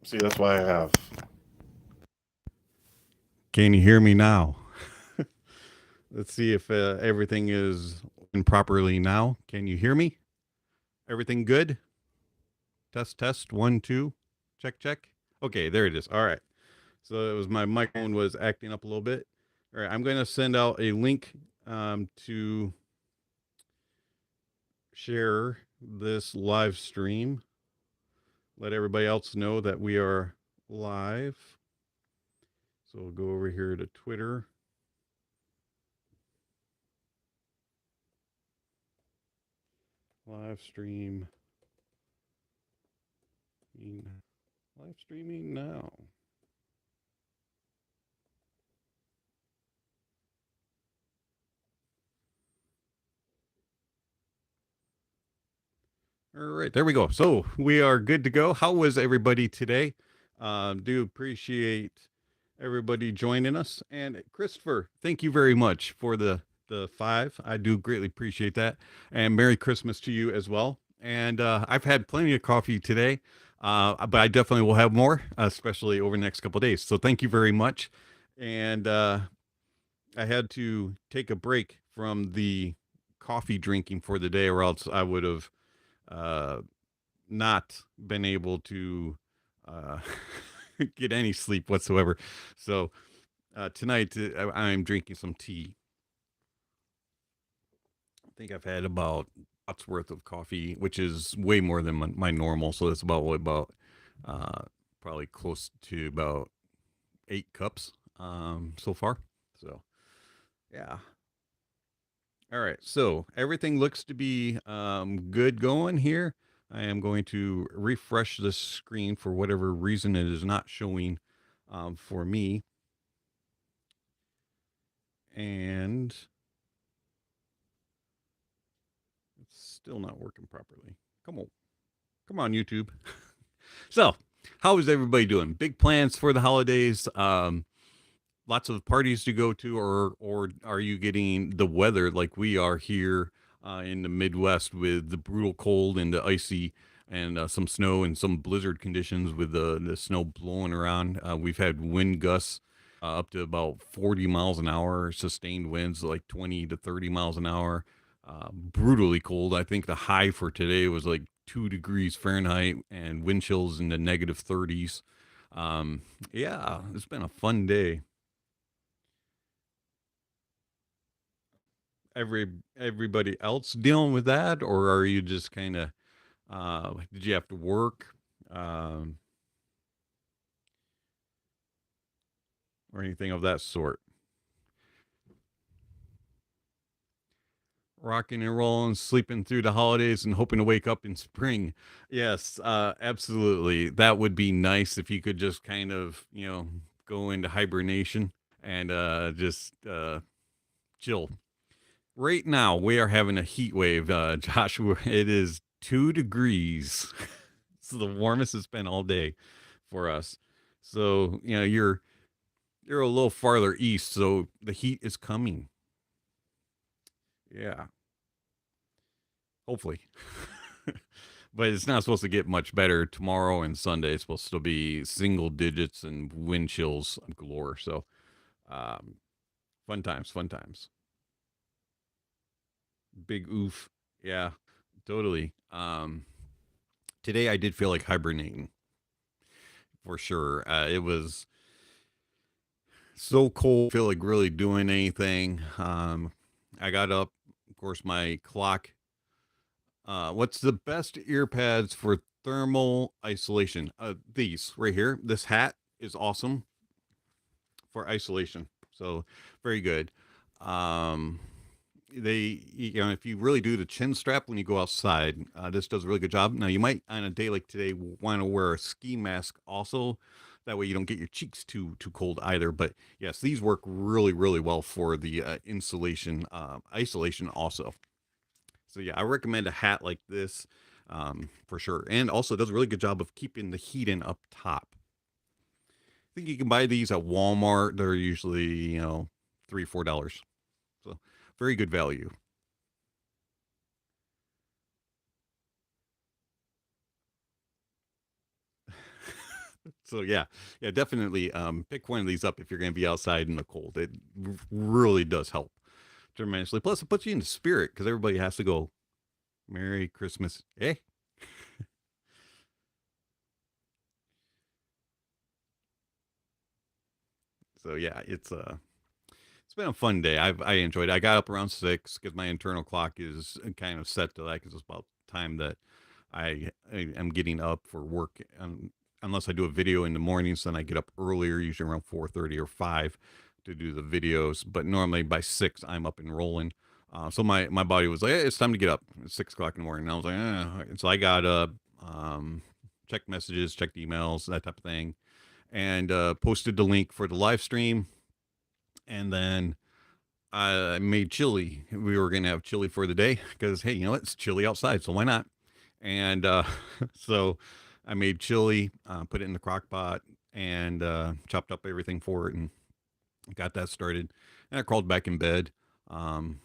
See, that's why I have. Can you hear me now? Let's see if everything is working properly now. Can you hear me? Everything good? Test, test, 1, 2. Check, check. Okay, there it is. All right. So it was my microphone was acting up a little bit. All right, I'm going to send out a link to share this live stream. Let everybody else know that we are live. So we'll go over here to Twitter. Live stream. Live streaming now. All right, there we go. So we are good to go. How was everybody today? Do appreciate everybody joining us. And Christopher, thank you very much for the 5. I do greatly appreciate that. And Merry Christmas to you as well. And I've had plenty of coffee today, but I definitely will have more, especially over the next couple of days. So thank you very much. And I had to take a break from the coffee drinking for the day, or else I would have not been able to get any sleep whatsoever. So tonight I'm drinking some tea. I think I've had about lots worth of coffee, which is way more than my normal. So that's about probably close to about 8 cups so far. So yeah. All right, so everything looks to be good going here. I am going to refresh the screen for whatever reason it is not showing for me. And it's still not working properly. Come on. Come on, YouTube. So, how is everybody doing? Big plans for the holidays? Lots of parties to go to, or are you getting the weather like we are here in the Midwest with the brutal cold and the icy and some snow and some blizzard conditions with the snow blowing around? We've had wind gusts up to about 40 miles an hour, sustained winds like 20 to 30 miles an hour. Brutally cold. I think the high for today was like 2 degrees Fahrenheit and wind chills in the negative 30s. Yeah, it's been a fun day. Everybody else dealing with that, or are you just kind of did you have to work or anything of that sort? Rocking and rolling, sleeping through the holidays and hoping to wake up in spring. Yes, absolutely. That would be nice if you could just kind of, go into hibernation and just chill. Right now, we are having a heat wave, Joshua. It is 2 degrees. It's the warmest it's been all day for us. So, you're a little farther east, so the heat is coming. Yeah, hopefully. But it's not supposed to get much better tomorrow and Sunday. It's supposed to be single digits and wind chills galore. So, um, fun times, fun times. Big oof. Yeah, totally. Today I did feel like hibernating for sure. It was so cold, feel like really doing anything. I got up, of course, my clock. What's the best ear pads for thermal isolation? These right here. This hat is awesome for isolation. So very good. Um, if you really do the chin strap when you go outside, this does a really good job. Now you might on a day like today want to wear a ski mask also. That way you don't get your cheeks too cold either. But yes, these work really really well for the insulation isolation also. So yeah, I recommend a hat like this for sure, and also does a really good job of keeping the heat in up top. I think you can buy these at Walmart. They're usually $3-4. So very good value. So yeah, definitely pick one of these up if you're going to be outside in the cold. It really does help tremendously. Plus, it puts you in the spirit because everybody has to go Merry Christmas, eh? So yeah, it's been a fun day. I enjoyed it. I got up around 6 because my internal clock is kind of set to that because it's about time that I am getting up for work. Unless I do a video in the mornings, then I get up earlier, usually around 4:30 or 5, to do the videos. But normally by 6, I'm up and rolling. So my body was like, hey, it's time to get up. It's 6 o'clock in the morning. And I was like, and so I got up, checked messages, checked emails, that type of thing, and posted the link for the live stream. And then I made chili. We were gonna have chili for the day because hey, you know it's chilly outside, so why not? And so I made chili, put it in the crock pot, and chopped up everything for it, and got that started. And I crawled back in bed. Um,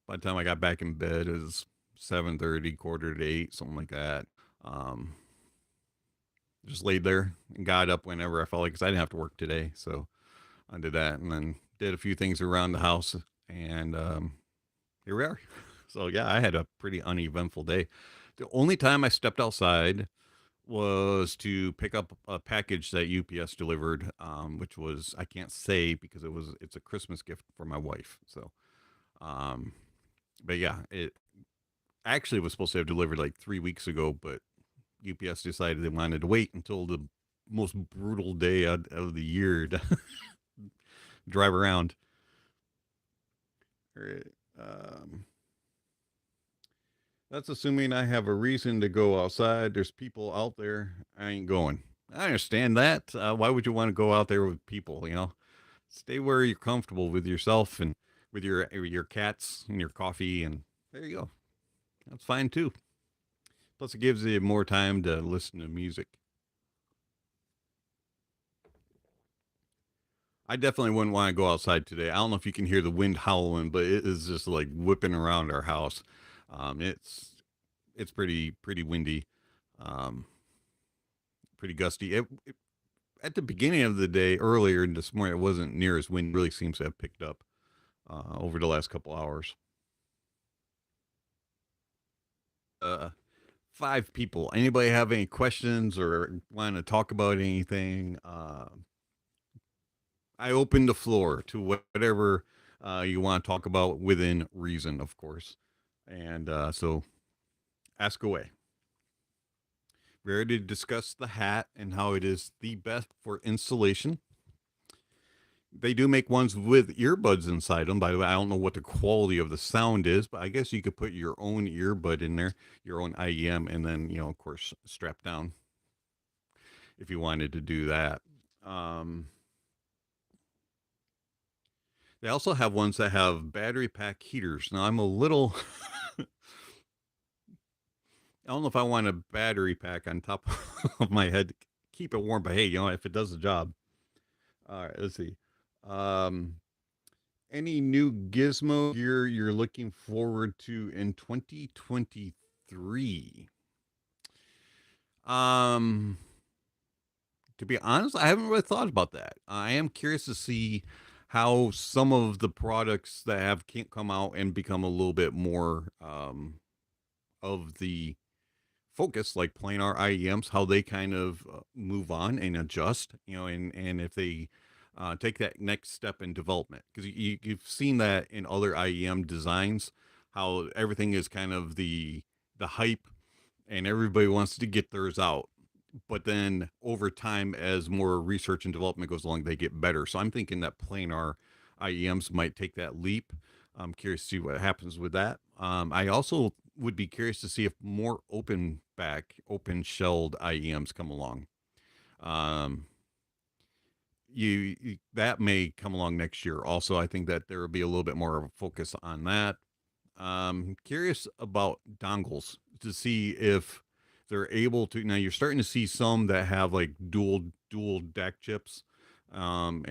by the time I got back in bed, it was 7:30, quarter to 8, something like that. Um, just laid there and got up whenever I felt like, because I didn't have to work today, so I did that, and then did a few things around the house, and here we are. So yeah, I had a pretty uneventful day. The only time I stepped outside was to pick up a package that UPS delivered, which was, I can't say because it's a Christmas gift for my wife. So, um, but yeah, it actually was supposed to have delivered like 3 weeks ago, but UPS decided they wanted to wait until the most brutal day of the year to drive around. All right. Um, That's assuming I have a reason to go outside. There's people out there. I ain't going. I understand that. Why would you want to go out there with people? Stay where you're comfortable with yourself and with your cats and your coffee, and there you go. That's fine too. Plus, it gives you more time to listen to music. I definitely wouldn't want to go outside today. I don't know if you can hear the wind howling, but it is just like whipping around our house. It's pretty windy. Um, Pretty gusty. At the beginning of the day, earlier this morning, it wasn't near as wind. Really seems to have picked up over the last couple hours. Uh, 5 people. Anybody have any questions or want to talk about anything? I open the floor to whatever you want to talk about within reason, of course. And so ask away. We already discussed the hat and how it is the best for installation. They do make ones with earbuds inside them. By the way, I don't know what the quality of the sound is, but I guess you could put your own earbud in there, your own IEM, and then, of course, strap down if you wanted to do that. Um, they also have ones that have battery pack heaters. Now, I'm a little, I don't know if I want a battery pack on top of my head to keep it warm, but hey, if it does the job. All right, let's see. Um, any new gizmo gear you're looking forward to in 2023? Um, to be honest, I haven't really thought about that. I am curious to see how some of the products that have can't come out and become a little bit more of the focus, like planar IEMs, how they kind of move on and adjust, and if they take that next step in development, because you've seen that in other IEM designs, how everything is kind of the hype, and everybody wants to get theirs out. But then over time, as more research and development goes along, they get better. So I'm thinking that planar IEMs might take that leap. I'm curious to see what happens with that. I also would be curious to see if more open shelled IEMs come along. Um, that may come along next year. Also, I think that there will be a little bit more of a focus on that. Curious about dongles to see if they're able to. Now you're starting to see some that have like dual DAC chips, and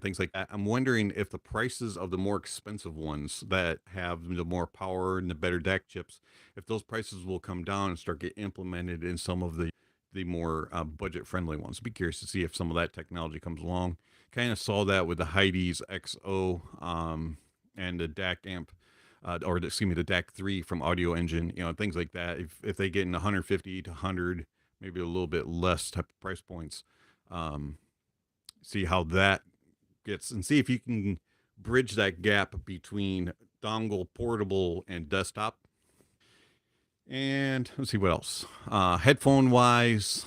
things like that. I'm wondering if the prices of the more expensive ones that have the more power and the better DAC chips, if those prices will come down and start get implemented in some of the more budget friendly ones. Be curious to see if some of that technology comes along. Kind of saw that with the Heidi's XO and the DAC amp, or excuse me, the DAC 3 from Audio Engine, things like that. If they get in 150 to 100, maybe a little bit less type of price points, see how that gets, and see if you can bridge that gap between dongle, portable, and desktop. And let's see what else. Headphone wise,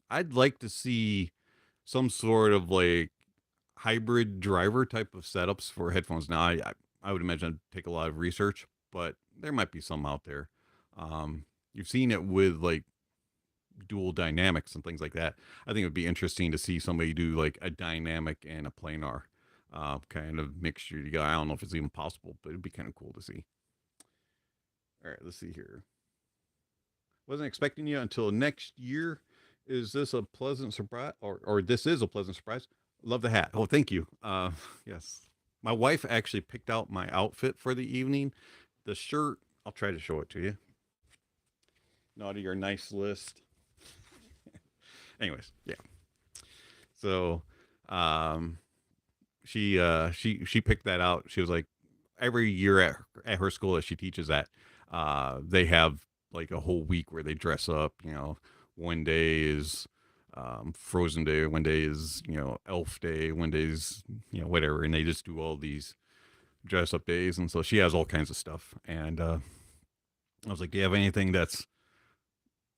I'd like to see some sort of like hybrid driver type of setups for headphones. Now, I would imagine it'd take a lot of research, but there might be some out there. You've seen it with like dual dynamics and things like that. I think it would be interesting to see somebody do like a dynamic and a planar kind of mixture. I don't know if it's even possible, but it'd be kind of cool to see. All right, let's see here. Wasn't expecting you until next year. Is this a pleasant surprise? Or this is a pleasant surprise. Love the hat. Oh, thank you. Yes. My wife actually picked out my outfit for the evening. The shirt, I'll try to show it to you. Naughty your nice list. Anyways, yeah. So, she picked that out. She was like, every year at her school that she teaches at, they have like a whole week where they dress up. One day is Frozen Day, one day is Elf Day, one day is whatever, and they just do all these dress up days. And so she has all kinds of stuff. And I was like, do you have anything that's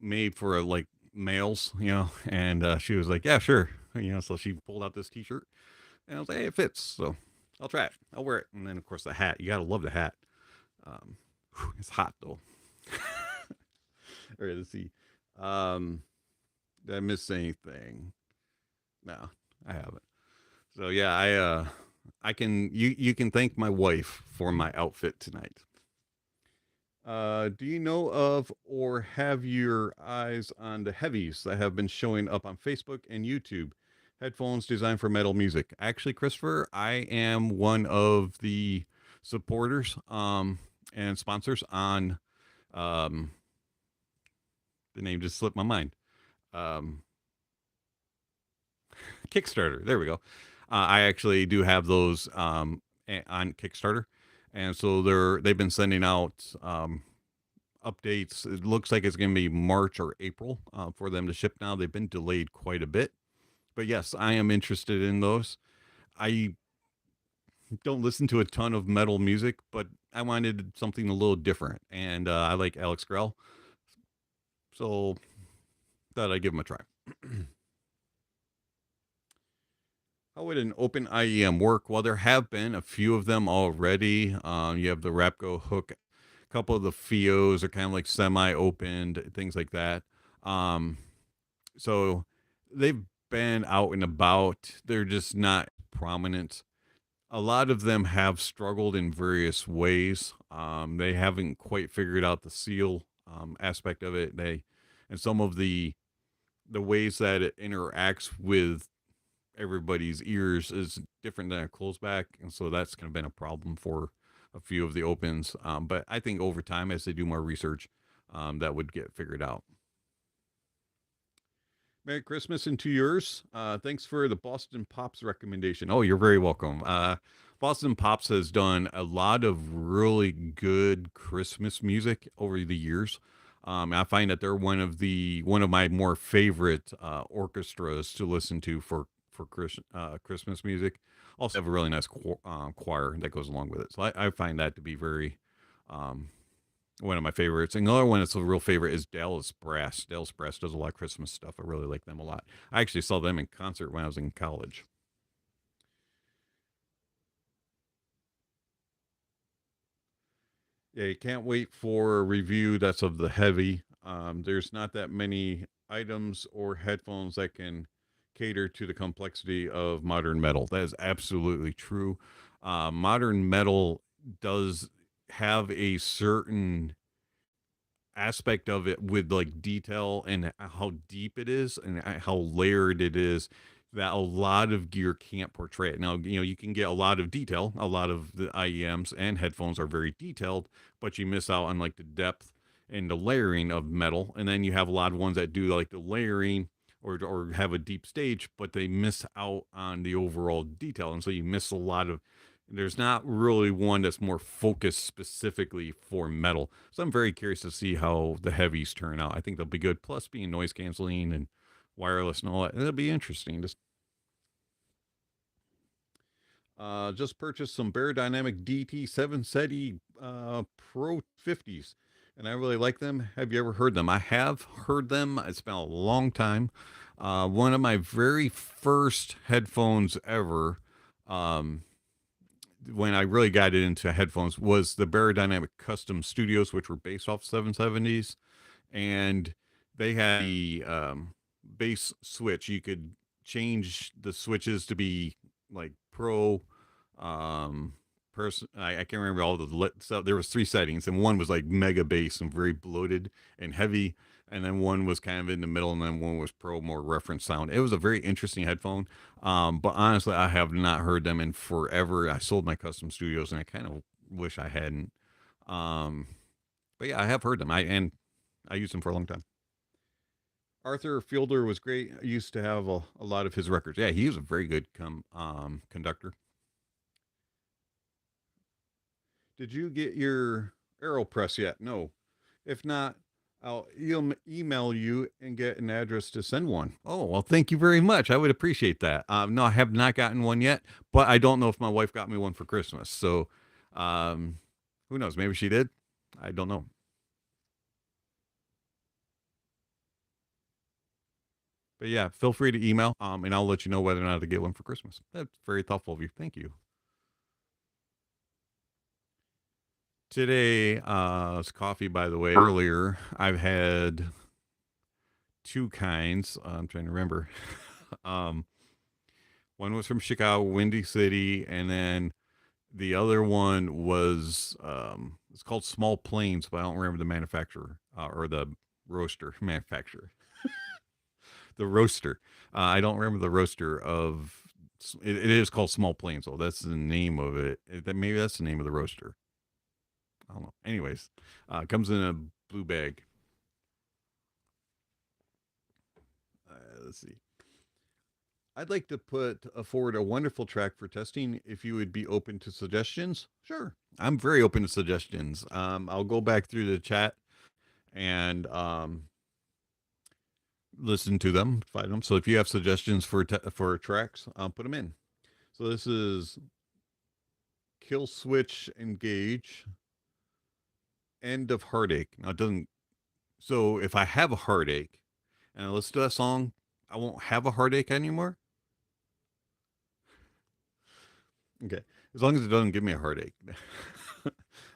made for like males? And she was like, yeah, sure. So she pulled out this T-shirt, and I was like, hey, it fits, so I'll try it. I'll wear it. And then of course the hat. You gotta love the hat. It's hot though. All right, let's see. Did I miss anything? No, I haven't. So yeah, I can you can thank my wife for my outfit tonight. Do you know of or have your eyes on the heavies that have been showing up on Facebook and YouTube? Headphones designed for metal music. Actually, Christopher, I am one of the supporters and sponsors on the name just slipped my mind. Kickstarter. There we go. I actually do have those on Kickstarter, and so they've been sending out updates. It looks like it's going to be March or April for them to ship now. They've been delayed quite a bit, but yes, I am interested in those. I don't listen to a ton of metal music, but I wanted something a little different, and I like Alex Grell, so thought I'd give them a try. How would an open IEM work? Well, there have been a few of them already. You have the Rapco hook. A couple of the FIOs are kind of like semi-opened, things like that. So they've been out and about. They're just not prominent. A lot of them have struggled in various ways. They haven't quite figured out the seal aspect of it. And some of the ways that it interacts with everybody's ears is different than a closed back, and so that's kind of been a problem for a few of the opens. But I think over time, as they do more research, that would get figured out. Merry Christmas and to yours. Thanks for the Boston Pops recommendation. Oh, you're very welcome. Boston Pops has done a lot of really good Christmas music over the years. I find that they're one of my more favorite orchestras to listen to for Christmas music. Also have a really nice choir that goes along with it. So I find that to be very one of my favorites. And another one that's a real favorite is Dallas Brass. Dallas Brass does a lot of Christmas stuff. I really like them a lot. I actually saw them in concert when I was in college. Yeah, you can't wait for a review that's of the heavy. There's not that many items or headphones that can cater to the complexity of modern metal. That is absolutely true. Modern metal does have a certain aspect of it with like detail and how deep it is and how layered it is that a lot of gear can't portray it. Now, you can get a lot of detail. A lot of the IEMs and headphones are very detailed, but you miss out on like the depth and the layering of metal. And then you have a lot of ones that do like the layering or have a deep stage, but they miss out on the overall detail. And so you miss a lot of, there's not really one that's more focused specifically for metal. So I'm very curious to see how the heavies turn out. I think they'll be good. Plus being noise canceling and wireless and all that. It'll be interesting. Just purchased some Dynamic DT7 SETI Pro 50s, and I really like them. Have you ever heard them? I have heard them. It's been a long time. One of my very first headphones ever, um, when I really got into headphones, was the Dynamic Custom Studios, which were based off 770s, and they had the bass switch. You could change the switches to be like pro person. I can't remember all the so there was three settings, and one was like mega bass and very bloated and heavy, and then one was kind of in the middle, and then one was pro, more reference sound. It was a very interesting headphone. But honestly, I have not heard them in forever. I sold my custom studios, and I kind of wish I hadn't. um but yeah, I have heard them. I used them for a long time. Arthur Fielder was great. I used to have a lot of his records. Yeah, he was a very good conductor. Did you get your AeroPress yet? No. If not, I'll email you and get an address to send one. Oh, well, thank you very much. I would appreciate that. No, I have not gotten one yet, but I don't know if my wife got me one for Christmas. So, um, who knows? Maybe she did. I don't know. But yeah, feel free to email, and I'll let you know whether or not to get one for Christmas. That's very thoughtful of you. Thank you. Today, it's coffee, by the way. Earlier, I've had two kinds. I'm trying to remember. um, One was from Chicago, Windy City, and then the other one was it's called Small Plains, but I don't remember the manufacturer or the roaster manufacturer. The roaster. I don't remember the roaster of. It is called Small Plains, though. That's the name of it. Maybe that's the name of the roaster. I don't know. Anyways, it comes in a blue bag. Let's see. I'd like to put forward a wonderful track for testing. If you would be open to suggestions, sure. I'm very open to suggestions. I'll go back through the chat and listen to them, find them. So if you have suggestions for tracks, put them in. So this is Kill Switch Engage, End of Heartache. Now it doesn't. So if I have a heartache and I listen to that song, I won't have a heartache anymore. Okay, as long as it doesn't give me a heartache.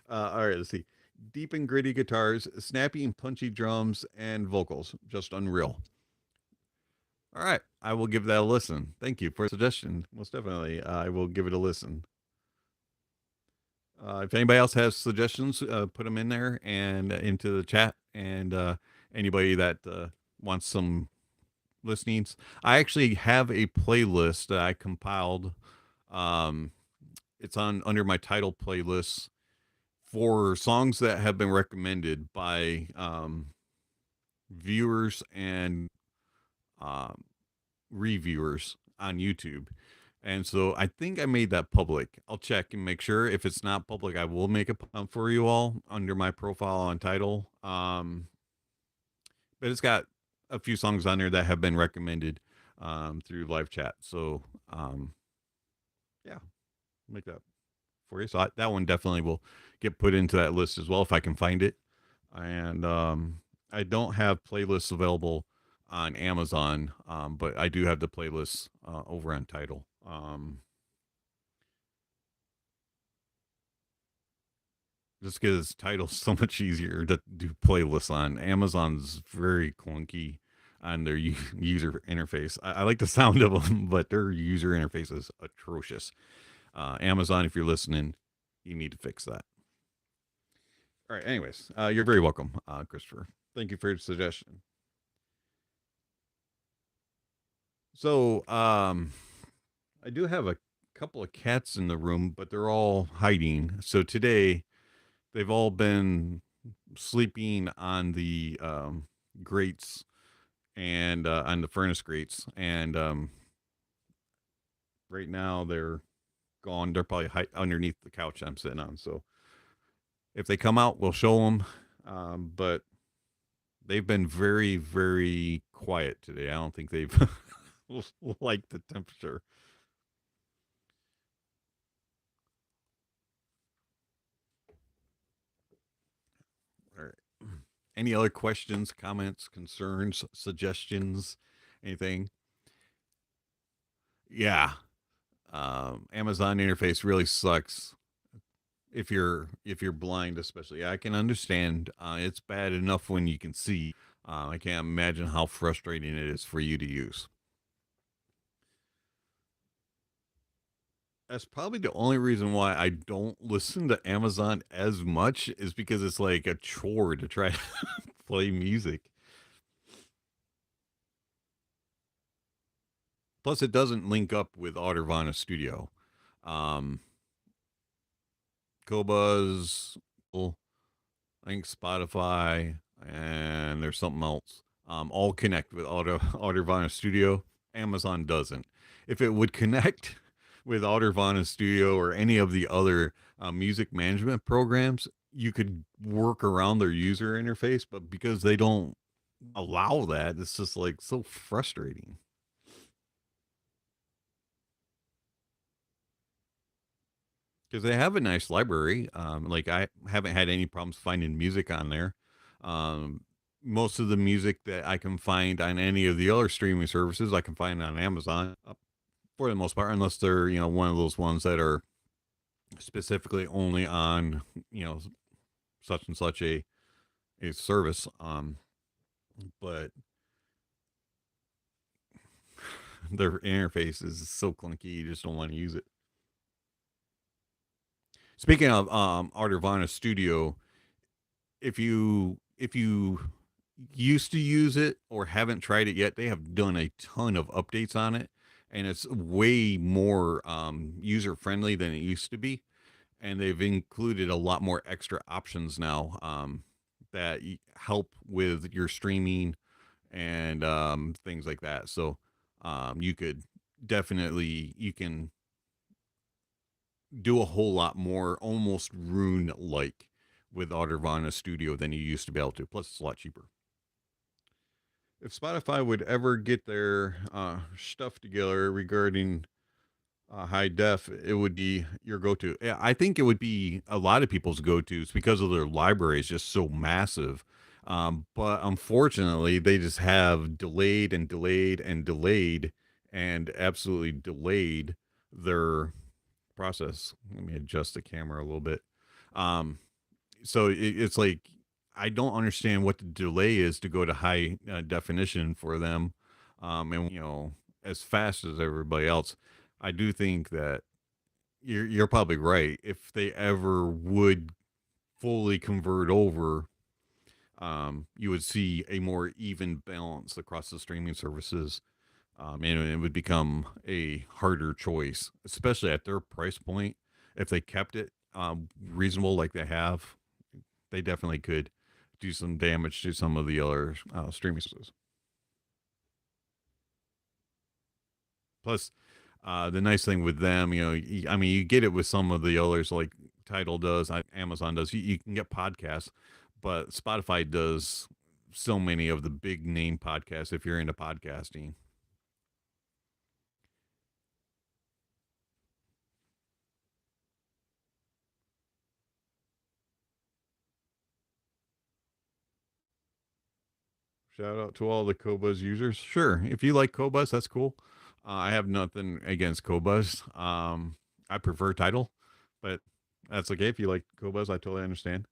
All right, let's see. Deep and gritty guitars, snappy and punchy drums, and vocals. Just unreal. All right, I will give that a listen. Thank you for the suggestion. Most definitely, I will give it a listen. If anybody else has suggestions, put them in there and into the chat. And anybody that wants some listenings, I actually have a playlist that I compiled. Um, it's on under my title playlist for songs that have been recommended by viewers and um, reviewers on YouTube. And so I think I made that public. I'll check and make sure. If it's not public, I will make it for you all under my profile on title. But it's got a few songs on there that have been recommended through live chat. So yeah, make that for you. So that one definitely will get put into that list as well if I can find it. And I don't have playlists available on Amazon, but I do have the playlists over on Tidal. Just because Tidal's so much easier to do playlists on. Amazon's very clunky on their user interface. I like the sound of them, but their user interface is atrocious. Amazon, if you're listening, you need to fix that. All right. Anyways, you're very welcome, Christopher. Thank you for your suggestion. So, I do have a couple of cats in the room, but they're all hiding. So today, they've all been sleeping on the grates and on the furnace grates, and right now they're gone. They're probably underneath the couch I'm sitting on. So if they come out, we'll show them. But they've been very, very quiet today. I don't think they've liked the temperature. All right. Any other questions, comments, concerns, suggestions, anything? Yeah. Amazon interface really sucks if you're blind, especially. I can understand. It's bad enough when you can see. I can't imagine how frustrating it is for you to use. That's probably the only reason why I don't listen to Amazon as much is because it's like a chore to try to play music. Plus, it doesn't link up with Audiophile Studio. Um, Qobuz, I think Spotify, and there's something else. All connect with Audiophile Studio. Amazon doesn't. If it would connect with Audiophile Studio or any of the other music management programs, you could work around their user interface. But because they don't allow that, it's just like so frustrating. Because they have a nice library. Like I haven't had any problems finding music on there. Um, Most of the music that I can find on any of the other streaming services, I can find on Amazon for the most part, unless they're one of those ones that are specifically only on such and such a service. But their interface is so clunky, you just don't want to use it. Speaking of Artivana Studio, if you used to use it or haven't tried it yet, they have done a ton of updates on it, and it's way more user friendly than it used to be. And they've included a lot more extra options now that help with your streaming and things like that. So you could definitely you can do a whole lot more, almost Rune like, with Audiophile Studio than you used to be able to. Plus, it's a lot cheaper. If Spotify would ever get their stuff together regarding high def, it would be your go-to. Yeah, I think it would be a lot of people's go-tos because of their library is just so massive. But unfortunately, they just have delayed and delayed and delayed and absolutely delayed their process. Let me adjust the camera a little bit. Um, so it's like I don't understand what the delay is to go to high definition for them, and as fast as everybody else. I do think that you're probably right. If they ever would fully convert over, you would see a more even balance across the streaming services, and it would become a harder choice, especially at their price point. If they kept it reasonable like they have, they definitely could do some damage to some of the other streaming services. Plus, the nice thing with them, I mean, you get it with some of the others like Tidal does, Amazon does. You can get podcasts, but Spotify does so many of the big name podcasts if you're into podcasting. Shout out to all the Qobuz users. Sure, if you like Qobuz, that's cool. I have nothing against Qobuz. I prefer Tidal, but that's okay if you like Qobuz. I totally understand.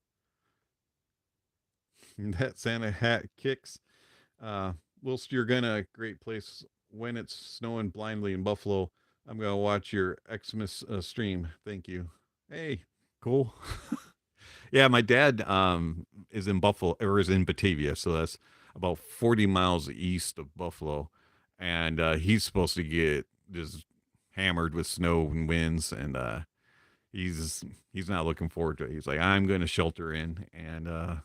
That Santa hat kicks. Whilst you're gonna great place when it's snowing blindly in Buffalo, I'm gonna watch your Xmas stream. Thank you. Hey, cool. Yeah, my dad is in Buffalo or is in Batavia, so that's about 40 miles east of Buffalo, and he's supposed to get just hammered with snow and winds, and he's not looking forward to it. He's like, I'm going to shelter in and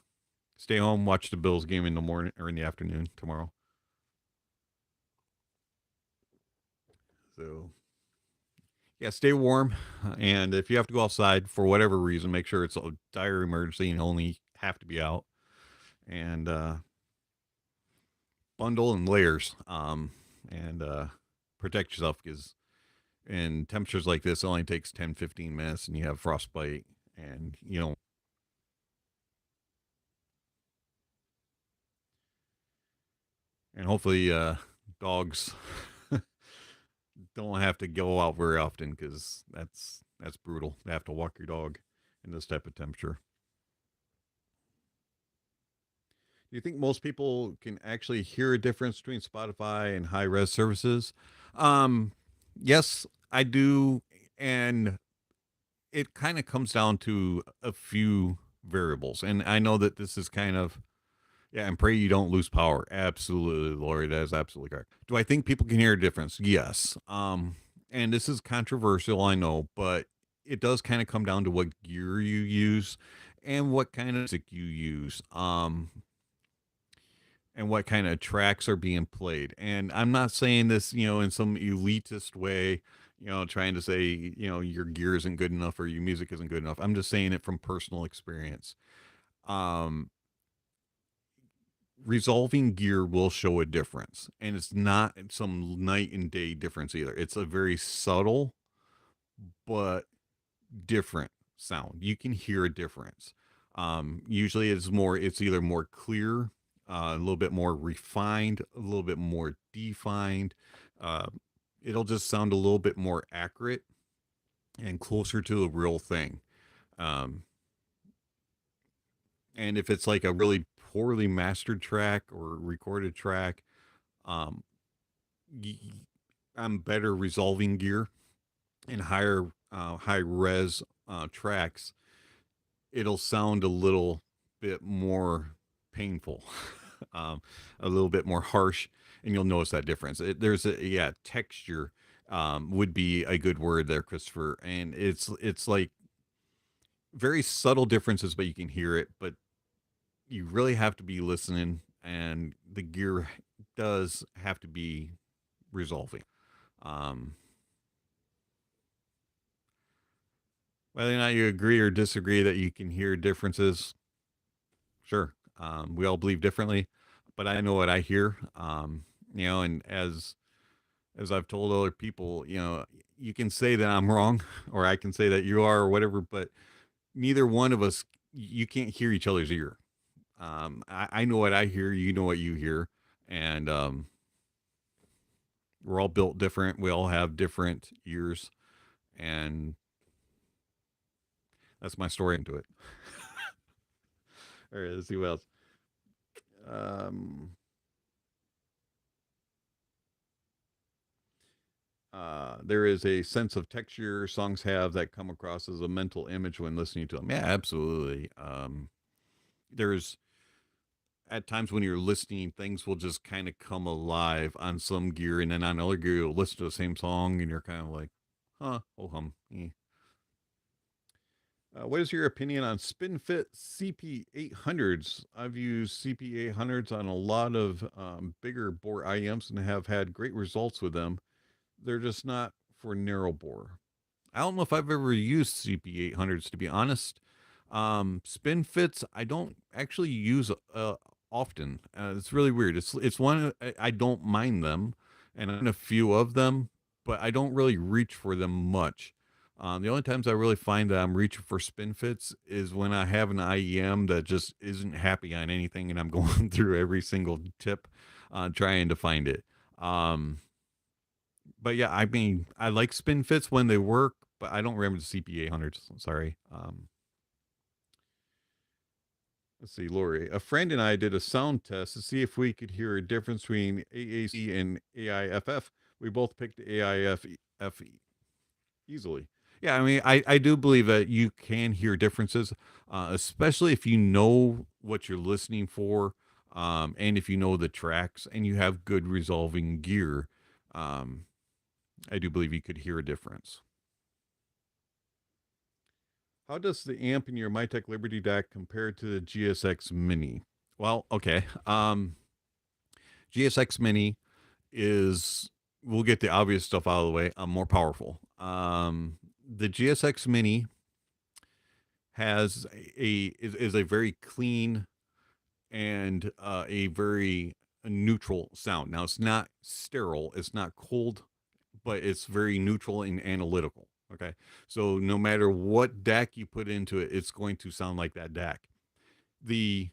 stay home, watch the Bills game in the morning or in the afternoon tomorrow. So yeah, stay warm. And if you have to go outside for whatever reason, make sure it's a dire emergency and only have to be out. And bundle and layers. And protect yourself because in temperatures like this, it only takes 10, 15 minutes and you have frostbite. And, and hopefully dogs don't have to go out very often because that's brutal. They have to walk your dog in this type of temperature. Do you think most people can actually hear a difference between Spotify and high res services? Um, yes, I do, and it kind of comes down to a few variables. And I know that this is kind of yeah, and pray you don't lose power. Absolutely, Lori, that is absolutely correct. Do I think people can hear a difference? Yes. And this is controversial, I know, but it does kind of come down to what gear you use and what kind of music you use. And what kind of tracks are being played. And I'm not saying this, in some elitist way, trying to say, your gear isn't good enough or your music isn't good enough. I'm just saying it from personal experience. Um, Resolving gear will show a difference, and it's not some night and day difference either. It's a very subtle but different sound. You can hear a difference. Usually it's either more clear, a little bit more refined, a little bit more defined. Uh, it'll just sound a little bit more accurate and closer to the real thing. Um, and if it's like a really poorly mastered track or recorded track, um, I'm better resolving gear and high res tracks. It'll sound a little bit more painful, a little bit more harsh, and you'll notice that difference. There's texture would be a good word there, Christopher, and it's like very subtle differences, but you can hear it. But you really have to be listening, and the gear does have to be resolving. Um, Whether or not you agree or disagree that you can hear differences, sure. We all believe differently, but I know what I hear. And as I've told other people, you can say that I'm wrong, or I can say that you are, or whatever, but neither one of us, you can't hear each other's ear. I know what I hear, you know what you hear, and we're all built different. We all have different ears, and that's my story into it. All right, let's see what else. Um, there is a sense of texture songs have that come across as a mental image when listening to them. Yeah, absolutely. There's at times when you're listening, things will just kind of come alive on some gear, and then on other gear, you'll listen to the same song, and you're kind of like, huh, oh hum. Eh. What is your opinion on SpinFit CP800s? I've used CP800s on a lot of bigger bore IEMs and have had great results with them. They're just not for narrow bore. I don't know if I've ever used CP800s to be honest. Spin fits I don't actually use often. It's really weird. It's one I don't mind them, and I own a few of them, but I don't really reach for them much. The only times I really find that I'm reaching for spin fits is when I have an IEM that just isn't happy on anything, and I'm going through every single tip, trying to find it. Um, but yeah, I mean, I like spin fits when they work, but I don't remember the CP800s. Sorry. Let's see, Lori. A friend and I did a sound test to see if we could hear a difference between AAC and AIFF. We both picked AIFF easily. Yeah, I mean, I do believe that you can hear differences, especially if you know what you're listening for, and if you know the tracks and you have good resolving gear. Um, I do believe you could hear a difference. How does the amp in your Mytek Liberty DAC compare to the GSX Mini? Well, okay. GSX Mini is, we'll get the obvious stuff out of the way, more powerful. The GSX Mini has is a very clean and a very neutral sound. Now it's not sterile, it's not cold, but it's very neutral and analytical. Okay, so no matter what DAC you put into it, it's going to sound like that DAC. The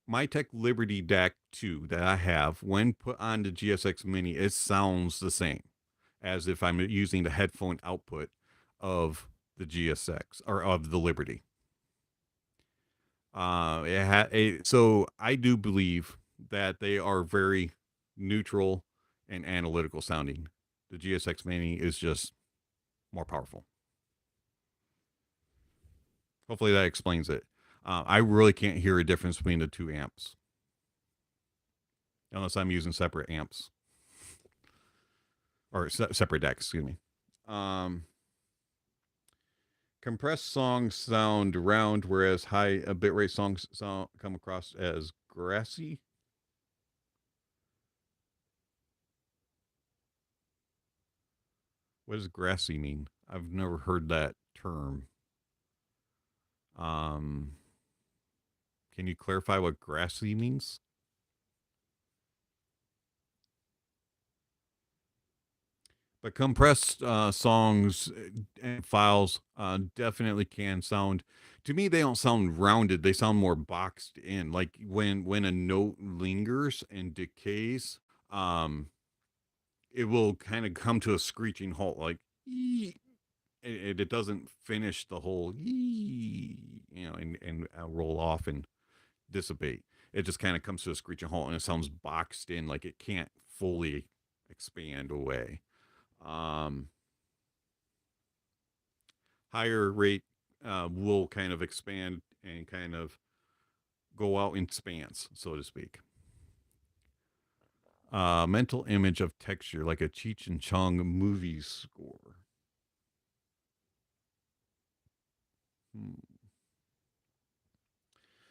Mytek Liberty DAC 2 that I have, when put on the GSX Mini, it sounds the same as if I'm using the headphone output of the GSX or of the Liberty. So I do believe that they are very neutral and analytical sounding. The GSX Mini is just more powerful. Hopefully that explains it. I really can't hear a difference between the two amps unless I'm using separate amps or separate decks, excuse me. Compressed songs sound round, whereas high bitrate songs come across as grassy. What does grassy mean? I've never heard that term. Can you clarify what grassy means? But compressed songs and files definitely can sound. To me, they don't sound rounded. They sound more boxed in. Like when a note lingers and decays, um, it will kind of come to a screeching halt. Like it doesn't finish the whole and roll off and dissipate. It just kind of comes to a screeching halt, and it sounds boxed in, like it can't fully expand away. Um, Higher rate will kind of expand and kind of go out in spans, so to speak. Mental image of texture, like a Cheech and Chong movie score.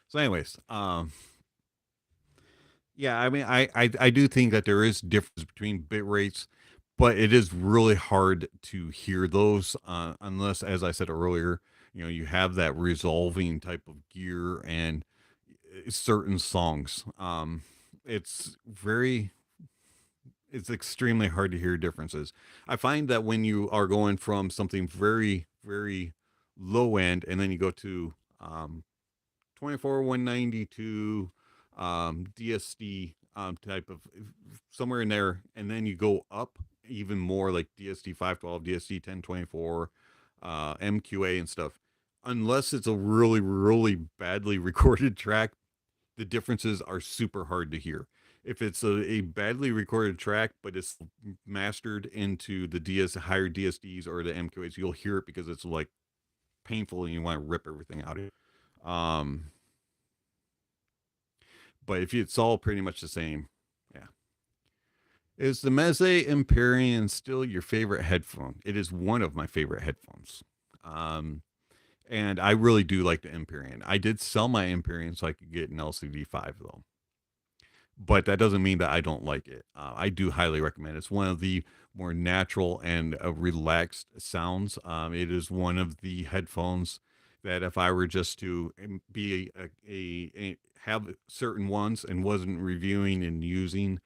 So, anyways, yeah, I mean, I do think that there is difference between bit rates, but it is really hard to hear those unless, as I said earlier, you have that resolving type of gear and certain songs. It's very, it's extremely hard to hear differences. I find that when you are going from something very, very low end, and then you go to 24 192 DSD type of somewhere in there, and then you go up even more like DSD 512, DSD 1024, MQA and stuff. Unless it's a really, really badly recorded track, the differences are super hard to hear. If it's a badly recorded track, but it's mastered into the higher DSDs or the MQAs, you'll hear it because it's like painful and you want to rip everything out of it. But if it's all pretty much the same, yeah. Is the Meze Empyrean still your favorite headphone? It is one of my favorite headphones. And I really do like the Empyrean. I did sell my Empyrean so I could get an LCD5 though. But that doesn't mean that I don't like it. I do highly recommend it. It's one of the more natural and relaxed sounds. It is one of the headphones that if I were just to be have certain ones and wasn't reviewing and using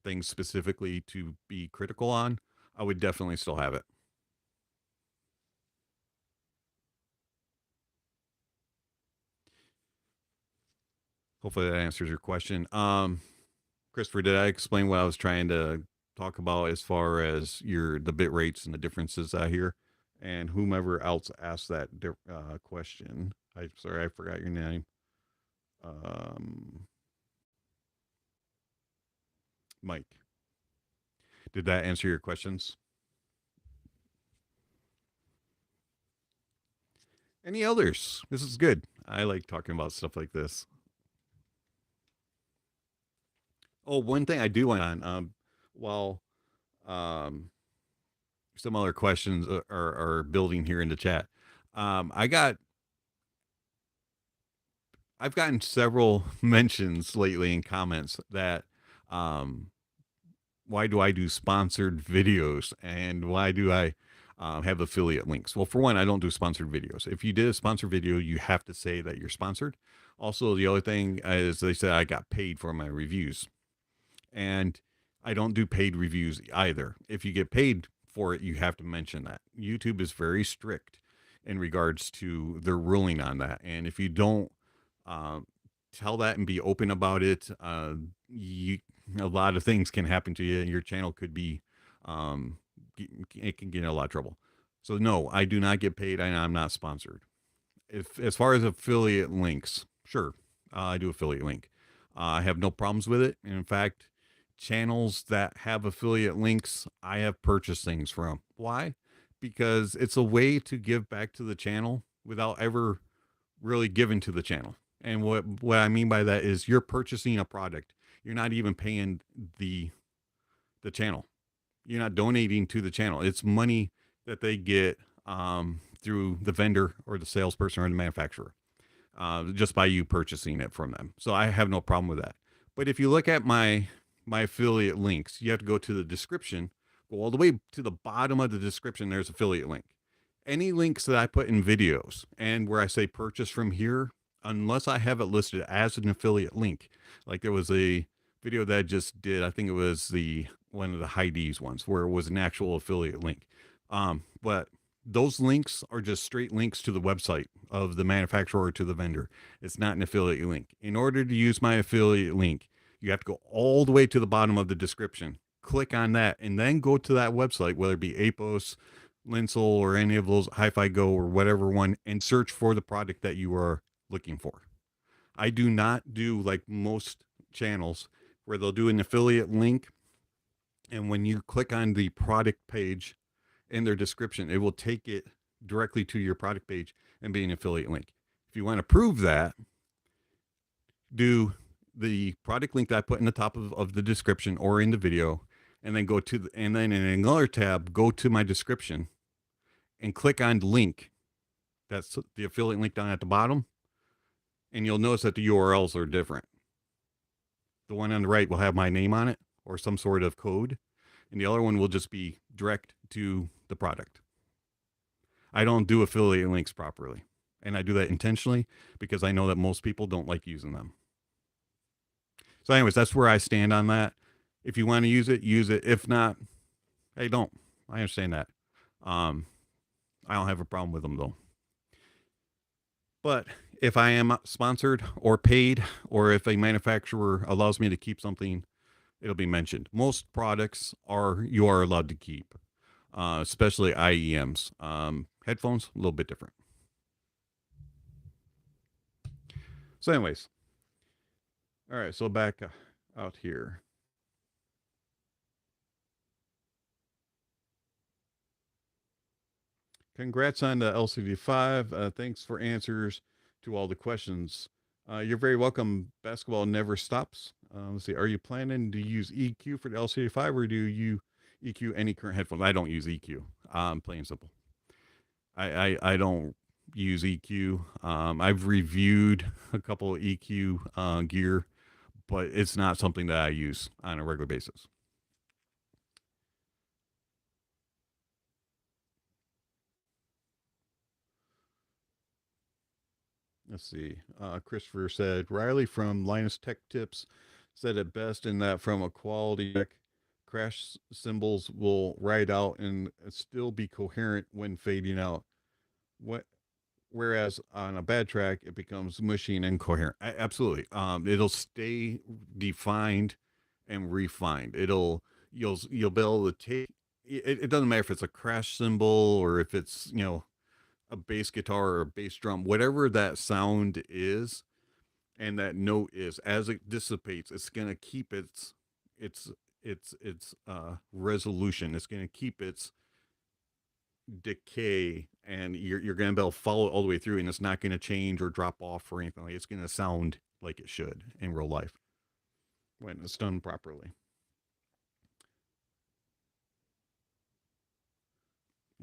things specifically to be critical on, I would definitely still have it. Hopefully that answers your question. Christopher, did I explain what I was trying to talk about as far as the bit rates and the differences out here? And whomever else asked that question, I'm sorry, I forgot your name. Mike. Did that answer your questions? Any others? This is good. I like talking about stuff like this. Oh, one thing I do want on, while um, some other questions are building here in the chat. I got I've gotten several mentions lately in comments that um, why do I do sponsored videos and why do I have affiliate links? Well, for one, I don't do sponsored videos. If you did a sponsored video, you have to say that you're sponsored. Also, the other thing is they said I got paid for my reviews, and I don't do paid reviews either. If you get paid for it, you have to mention that. YouTube is very strict in regards to their ruling on that, and if you don't uh, tell that and be open about it, you a lot of things can happen to you, and your channel could be um, it can get in a lot of trouble. So no, I do not get paid, and I'm not sponsored. If as far as affiliate links, sure, I do affiliate link. I have no problems with it. In fact, channels that have affiliate links, I have purchased things from. Why? Because it's a way to give back to the channel without ever really giving to the channel. And what I mean by that is you're purchasing a product. You're not even paying the channel. You're not donating to the channel. It's money that they get through the vendor or the salesperson or the manufacturer, just by you purchasing it from them. So I have no problem with that. But if you look at my affiliate links, you have to go to the description, go all the way to the bottom of the description. There's affiliate link. Any links that I put in videos and where I say purchase from here, unless I have it listed as an affiliate link, like there was a video that I just did, I think it was the one of the Heidi's ones where it was an actual affiliate link. But those links are just straight links to the website of the manufacturer or to the vendor. It's not an affiliate link. In order to use my affiliate link, you have to go all the way to the bottom of the description, click on that, and then go to that website, whether it be Apos, Linsel, or any of those, Hi-Fi Go, or whatever one, and search for the product that you are looking for. I do not do like most channels where they'll do an affiliate link, and when you click on the product page in their description, it will take it directly to your product page and be an affiliate link. If you want to prove that, do the product link that I put in the top of the description or in the video, and then go to and then in another tab, go to my description and click on the link. That's the affiliate link down at the bottom. And you'll notice that the URLs are different. The one on the right will have my name on it or some sort of code, and the other one will just be direct to the product. I don't do affiliate links properly, and I do that intentionally because I know that most people don't like using them. So anyways, that's where I stand on that. If you want to use it, use it. If not, hey, don't. I understand that. I don't have a problem with them though. But if I am sponsored or paid, or if a manufacturer allows me to keep something, it'll be mentioned. Most products you are allowed to keep, especially IEMs. Headphones, a little bit different. So anyways, all right, so back out here. Congrats on the LCD5. Thanks for answers to all the questions. You're very welcome. Basketball never stops. Let's see. Are you planning to use EQ for the LCD5, or do you EQ any current headphones? I don't use EQ. Plain and simple. I don't use EQ. I've reviewed a couple of EQ gear, but it's not something that I use on a regular basis. Let's see. Christopher said, Riley from Linus Tech Tips said it best in that from a quality check, crash cymbals will ride out and still be coherent when fading out. Whereas on a bad track, it becomes mushy and incoherent. Absolutely. It'll stay defined and refined. You'll be able to take it doesn't matter if it's a crash cymbal or if it's, a bass guitar or a bass drum, whatever that sound is and that note is, as it dissipates, it's going to keep its resolution. It's going to keep its decay, and you're going to be able to follow it all the way through, and it's not going to change or drop off or anything. Like, it's going to sound like it should in real life when it's done properly.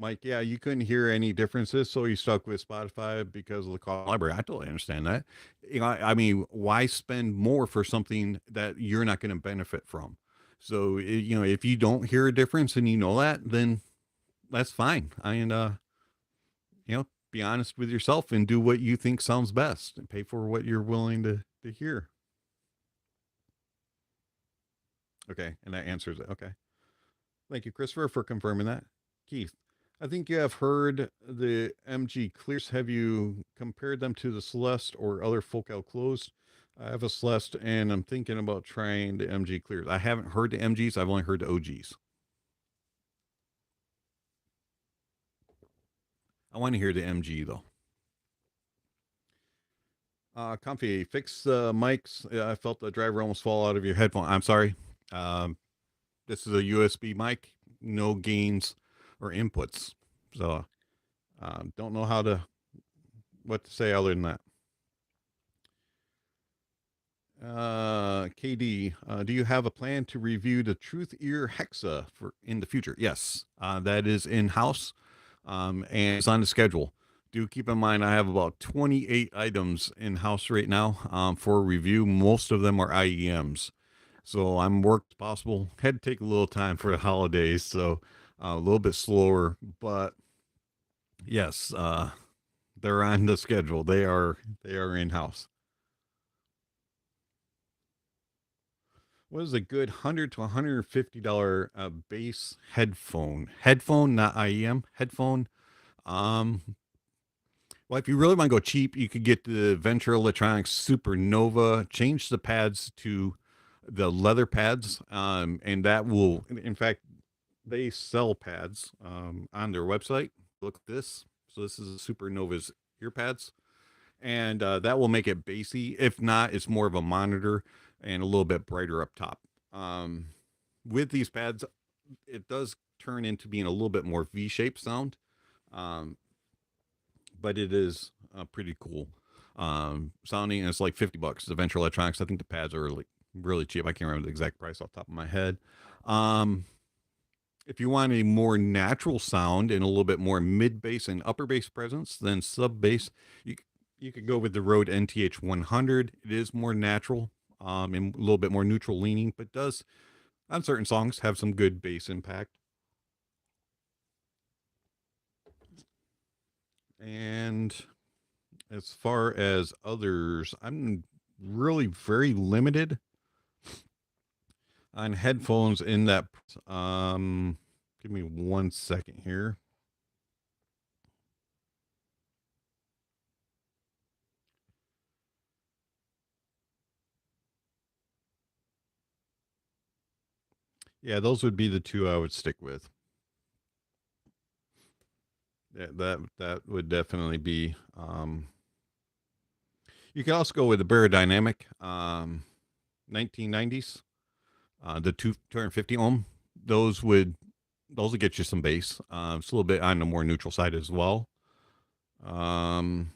Mike, yeah, you couldn't hear any differences, so you stuck with Spotify because of the call library. I totally understand that. You know, I mean, why spend more for something that you're not going to benefit from? So, you know, if you don't hear a difference and you know that, then that's fine. You know, be honest with yourself and do what you think sounds best and pay for what you're willing to hear. Okay, and that answers it. Okay. Thank you, Christopher, for confirming that. Keith, I think you have heard the MG Clears. Have you compared them to the Celeste or other Focal Closed? I have a Celeste and I'm thinking about trying the MG Clears. I haven't heard the MGs, I've only heard the OGs. I want to hear the MG though. Comfy, fix the mics. I felt the driver almost fall out of your headphone. I'm sorry. Um, this is a USB mic, no gains or inputs. So don't know how to what to say other than that. KD, do you have a plan to review the Truth Ear Hexa for in the future? Yes, that is in house, and it's on the schedule. Do keep in mind I have about 28 items in house right now for review. Most of them are IEMs, so I'm worked possible. Had to take a little time for the holidays, so a little bit slower, but yes, they're on the schedule. They are in house. What is a good $100 to $150 bass headphone? Headphone, not IEM. Headphone. Um, well, if you really want to go cheap, you could get the Venture Electronics Supernova. Change the pads to the leather pads, and that will, in fact, they sell pads on their website. Look at this. So this is Supernova's ear pads, and that will make it bassy. If not, it's more of a monitor and a little bit brighter up top. Um, with these pads, it does turn into being a little bit more V-shaped sound, um, but it is pretty cool sounding. And it's like $50. The Venture Electronics. I think the pads are really cheap. I can't remember the exact price off the top of my head. Um, if you want a more natural sound and a little bit more mid bass and upper bass presence than sub bass, you you could go with the Rode NTH 100. It is more natural and a little bit more neutral leaning, but does on certain songs have some good bass impact. And as far as others, I'm really very limited on headphones in that. Give me 1 second here. Yeah, those would be the two I would stick with. Yeah, that would definitely be. You could also go with the Barodynamic 1990s, the 250 ohm. Those would get you some bass. It's a little bit on the more neutral side as well. Um,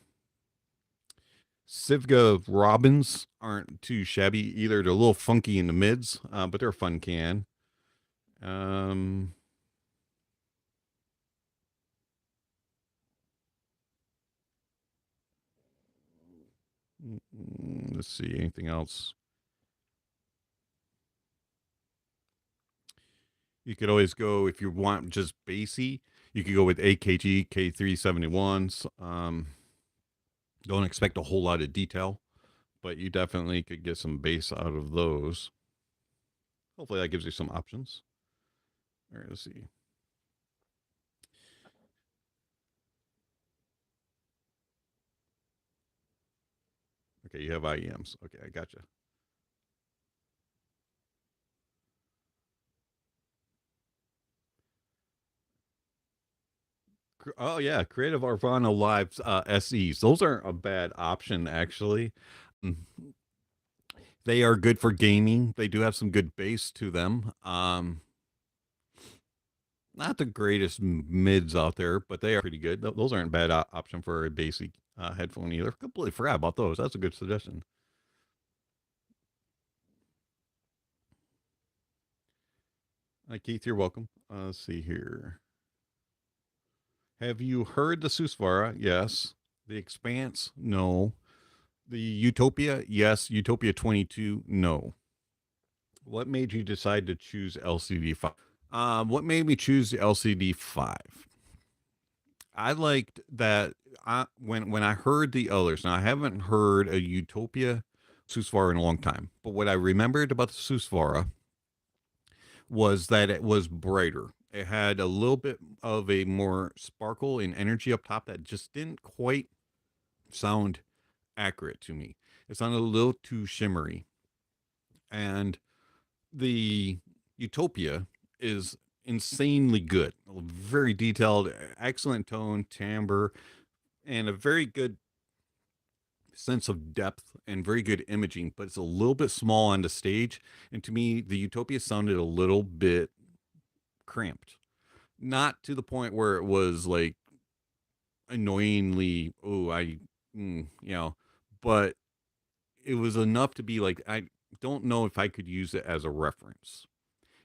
Sivga Robins aren't too shabby either. They're a little funky in the mids, but they're a fun can. Um, let's see, anything else? You could always go if you want just bassy. You could go with AKG K371s. Don't expect a whole lot of detail, but you definitely could get some bass out of those. Hopefully, that gives you some options. All right, let's see. Okay, you have IEMs. Okay, I gotcha. Oh yeah, Creative Arvana Live SEs. Those aren't a bad option actually. Mm, they are good for gaming. They do have some good bass to them. Not the greatest mids out there, but they are pretty good. Those aren't a bad option for a basic headphone either. Completely forgot about those. That's a good suggestion. Keith, you're welcome. Let's see here. Have you heard the Susvara? Yes. The Expanse? No. The Utopia? Yes. Utopia 22? No. What made you decide to choose LCD 5? What made me choose the LCD 5? I liked that when I heard the others. Now I haven't heard a Utopia Susvara in a long time, but what I remembered about the Susvara was that it was brighter. It had a little bit of a more sparkle and energy up top that just didn't quite sound accurate to me. It sounded a little too shimmery. And the Utopia is insanely good, very detailed, excellent tone, timbre, and a very good sense of depth and very good imaging, but it's a little bit small on the stage. And to me, the Utopia sounded a little bit cramped. Not to the point where it was like annoyingly, oh, but it was enough to be like, I don't know if I could use it as a reference.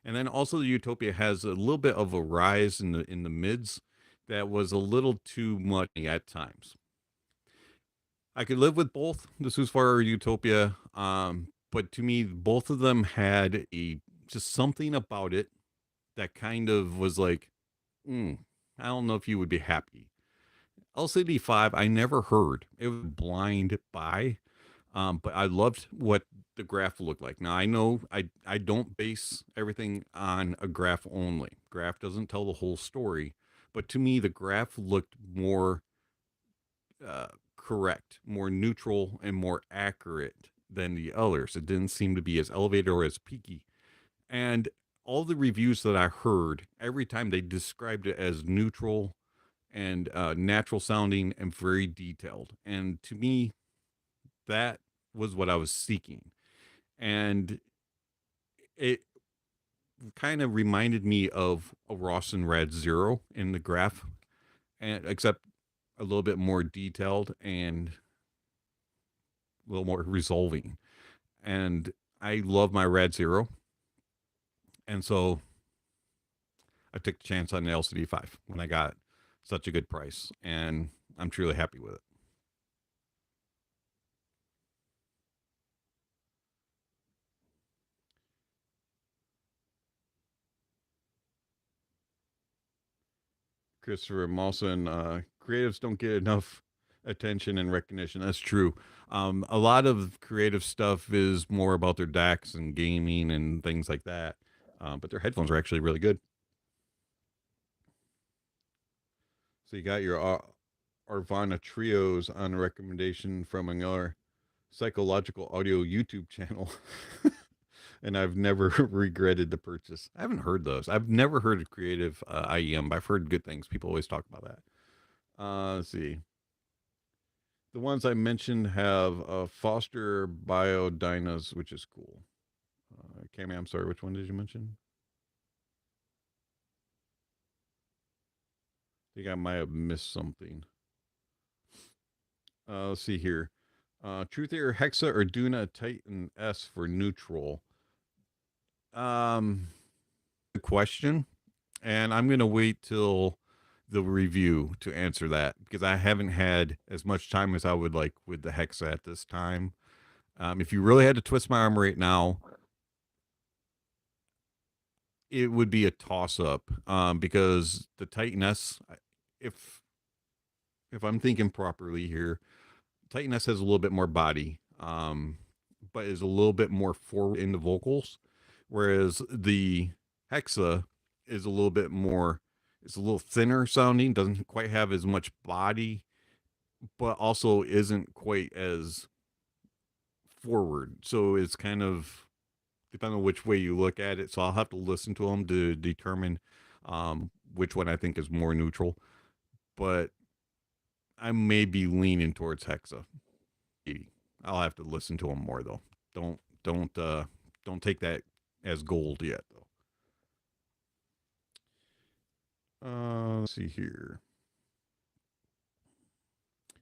And then also the Utopia has a little bit of a rise in the mids that was a little too much at times. I could live with both the Susvara or Utopia, but to me, both of them had a just something about it that kind of was like, I don't know if you would be happy. LCD 5, I never heard. It was blind buy, but I loved what the graph looked like. Now I know I don't base everything on a graph only. Graph doesn't tell the whole story, but to me the graph looked more uh, correct, more neutral, and more accurate than the others. It didn't seem to be as elevated or as peaky. And all the reviews that I heard, every time they described it as neutral and natural sounding and very detailed. And to me, that was what I was seeking. And it kind of reminded me of a Ross and Rad Zero in the graph, and except a little bit more detailed and a little more resolving. And I love my Rad Zero. And so I took the chance on the LCD 5 when I got such a good price. And I'm truly happy with it. Christopher Mawson, creatives don't get enough attention and recognition. That's true. A lot of creative stuff is more about their DACs and gaming and things like that. But their headphones are actually really good. So you got your Arvana trios on a recommendation from another psychological audio YouTube channel. And I've never regretted the purchase. I haven't heard those. I've never heard of creative IEM, but I've heard good things. People always talk about that. Let's see. The ones I mentioned have Foster Biodynas, which is cool. Cami, I'm sorry, which one did you mention? I think I might have missed something. Let's see here. Truth Ear Hexa or Duna Titan S for neutral. Question, and I'm gonna wait till the review to answer that because I haven't had as much time as I would like with the Hexa at this time. If you really had to twist my arm right now, it would be a toss up because the Titan S, if if I'm thinking properly here, Titan S has a little bit more body, but is a little bit more forward in the vocals, whereas the Hexa is a little bit more. It's a little thinner sounding, doesn't quite have as much body, but also isn't quite as forward. So it's kind of depending on which way you look at it. So I'll have to listen to them to determine which one I think is more neutral. But I may be leaning towards Hexa. I'll have to listen to them more though. Don't take that as gold yet though. Let's see here.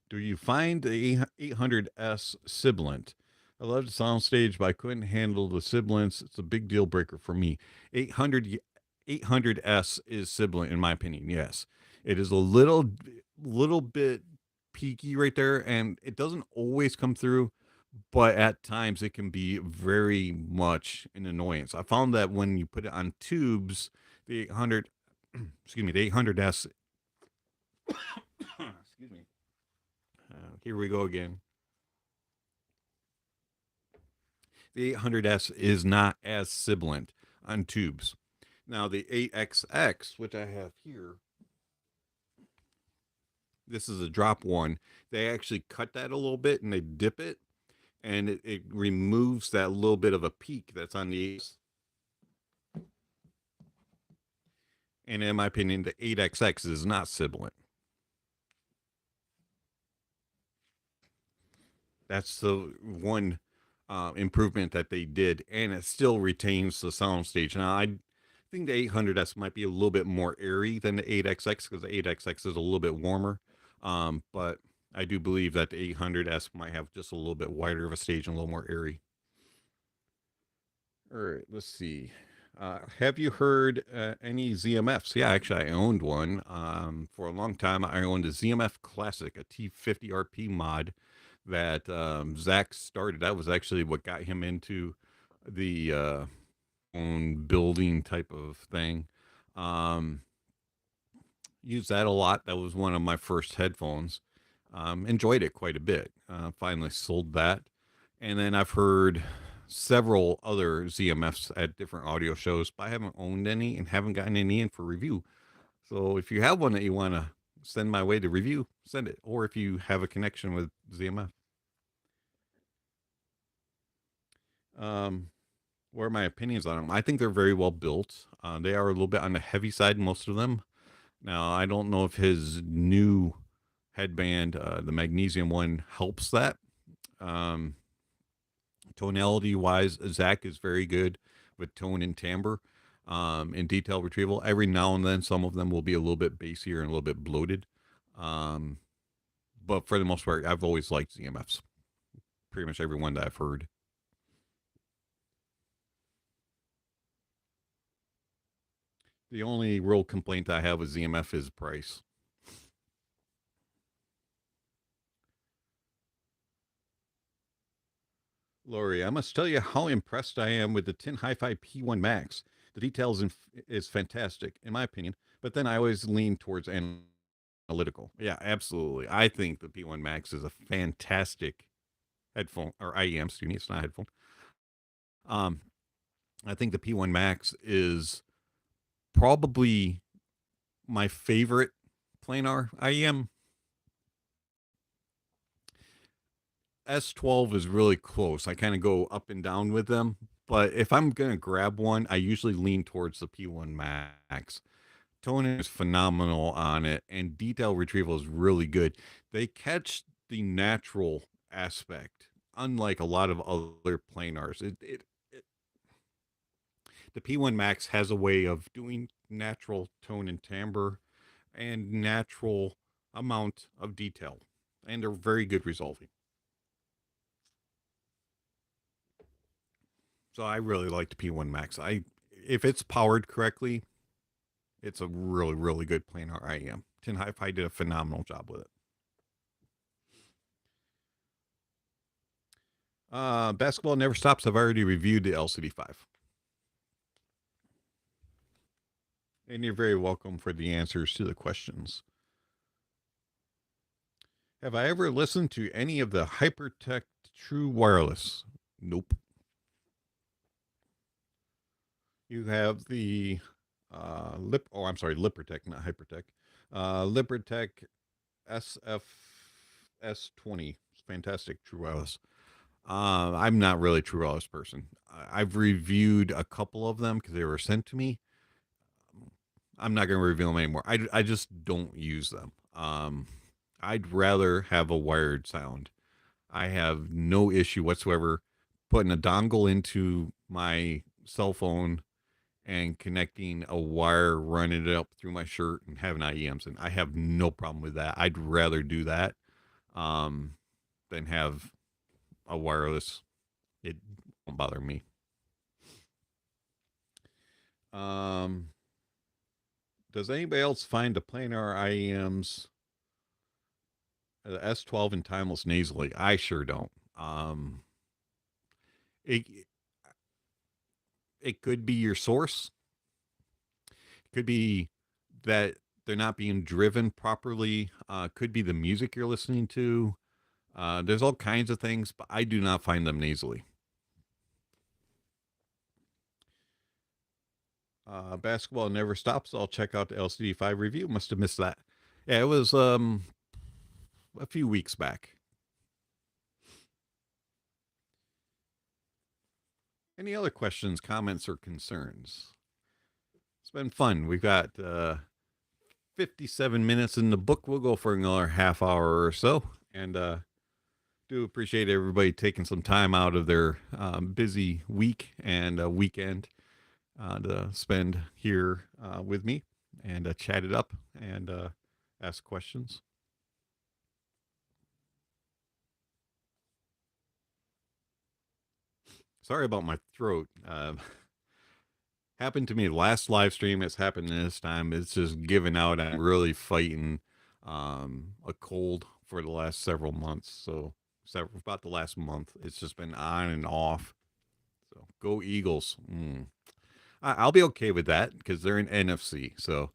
Do you find the 800S sibilant? I love the soundstage, but I couldn't handle the sibilance. It's a big deal breaker for me. 800S is sibilant in my opinion. Yes, It is a little bit peaky right there, and it doesn't always come through, but at times it can be very much an annoyance. I found that when you put it on tubes, the 800, excuse me, the 800S, excuse me, here we go again. The 800S is not as sibilant on tubes. Now the 8XX, which I have here, this is a drop one. They actually cut that a little bit and they dip it, and it removes that little bit of a peak that's on the. And in my opinion, the 8XX is not sibilant. That's the one improvement that they did, and it still retains the soundstage. Now, I think the 800S might be a little bit more airy than the 8XX because the 8XX is a little bit warmer. But I do believe that the 800S might have just a little bit wider of a stage and a little more airy. All right, let's see. Have you heard any ZMFs? Yeah, actually, I owned one. For a long time, I owned a ZMF Classic, a T50RP mod that Zach started. That was actually what got him into the own building type of thing. Um, Used that a lot. That was one of my first headphones. Enjoyed it quite a bit. Finally sold that. And then I've heard several other ZMFs at different audio shows, but I haven't owned any and haven't gotten any in for review. So if you have one that you want to send my way to review, send it. Or if you have a connection with ZMF. What are my opinions on them? I think they're very well built. They are a little bit on the heavy side, most of them. Now, I don't know if his new headband, the magnesium one, helps that. Um, Tonality wise, Zach is very good with tone and timbre and detail retrieval. Every now and then, some of them will be a little bit bassier and a little bit bloated. Um, but for the most part, I've always liked ZMFs. Pretty much every one that I've heard. The only real complaint I have with ZMF is price. Lori, I must tell you how impressed I am with the Tin Hi-Fi P1 Max. The details is fantastic, in my opinion, but then I always lean towards analytical. Yeah, absolutely. I think the P1 Max is a fantastic headphone, or IEM, excuse me, it's not a headphone. Um, I think the P1 Max is probably my favorite planar IEM. S12 is really close. I kind of go up and down with them. But if I'm going to grab one, I usually lean towards the P1 Max. Toning is phenomenal on it, and detail retrieval is really good. They catch the natural aspect, unlike a lot of other planars. The P1 Max has a way of doing natural tone and timbre and natural amount of detail, and they're very good resolving. So I really like the P1 Max. If it's powered correctly, it's a really good planar IEM. Tin Hi-Fi did a phenomenal job with it. Basketball Never Stops. I've already reviewed the LCD5. And you're very welcome for the answers to the questions. Have I ever listened to any of the Hypertech True Wireless? Nope. You have the Lippertech, not Hypertech. Lippertech SFS20. It's fantastic True Wireless. I'm not really a True Wireless person. I've reviewed a couple of them because they were sent to me. I'm not going to reveal them anymore. I just don't use them. I'd rather have a wired sound. I have no issue whatsoever putting a dongle into my cell phone and connecting a wire, running it up through my shirt, and having IEMs. And I have no problem with that. I'd rather do that um, than have a wireless. It won't bother me. Um, Does anybody else find the planar IEMs, the S12 and Timeless nasally? I sure don't. It it could be your source. It could be that they're not being driven properly. Could be the music you're listening to. There's all kinds of things, but I do not find them nasally. Basketball never stops. I'll check out the LCD5 review. Must have missed that. Yeah, it was a few weeks back. Any other questions, comments, or concerns? It's been fun. We've got 57 minutes in the book. We'll go for another half hour or so. And do appreciate everybody taking some time out of their busy week and weekend to spend here with me and chat it up and ask questions. Sorry about my throat. Happened to me last live stream. It's happened this time. It's just given out. I'm really fighting a cold for the last several months. So about the last month, it's just been on and off. So go Eagles. I'll be okay with that because they're in NFC. So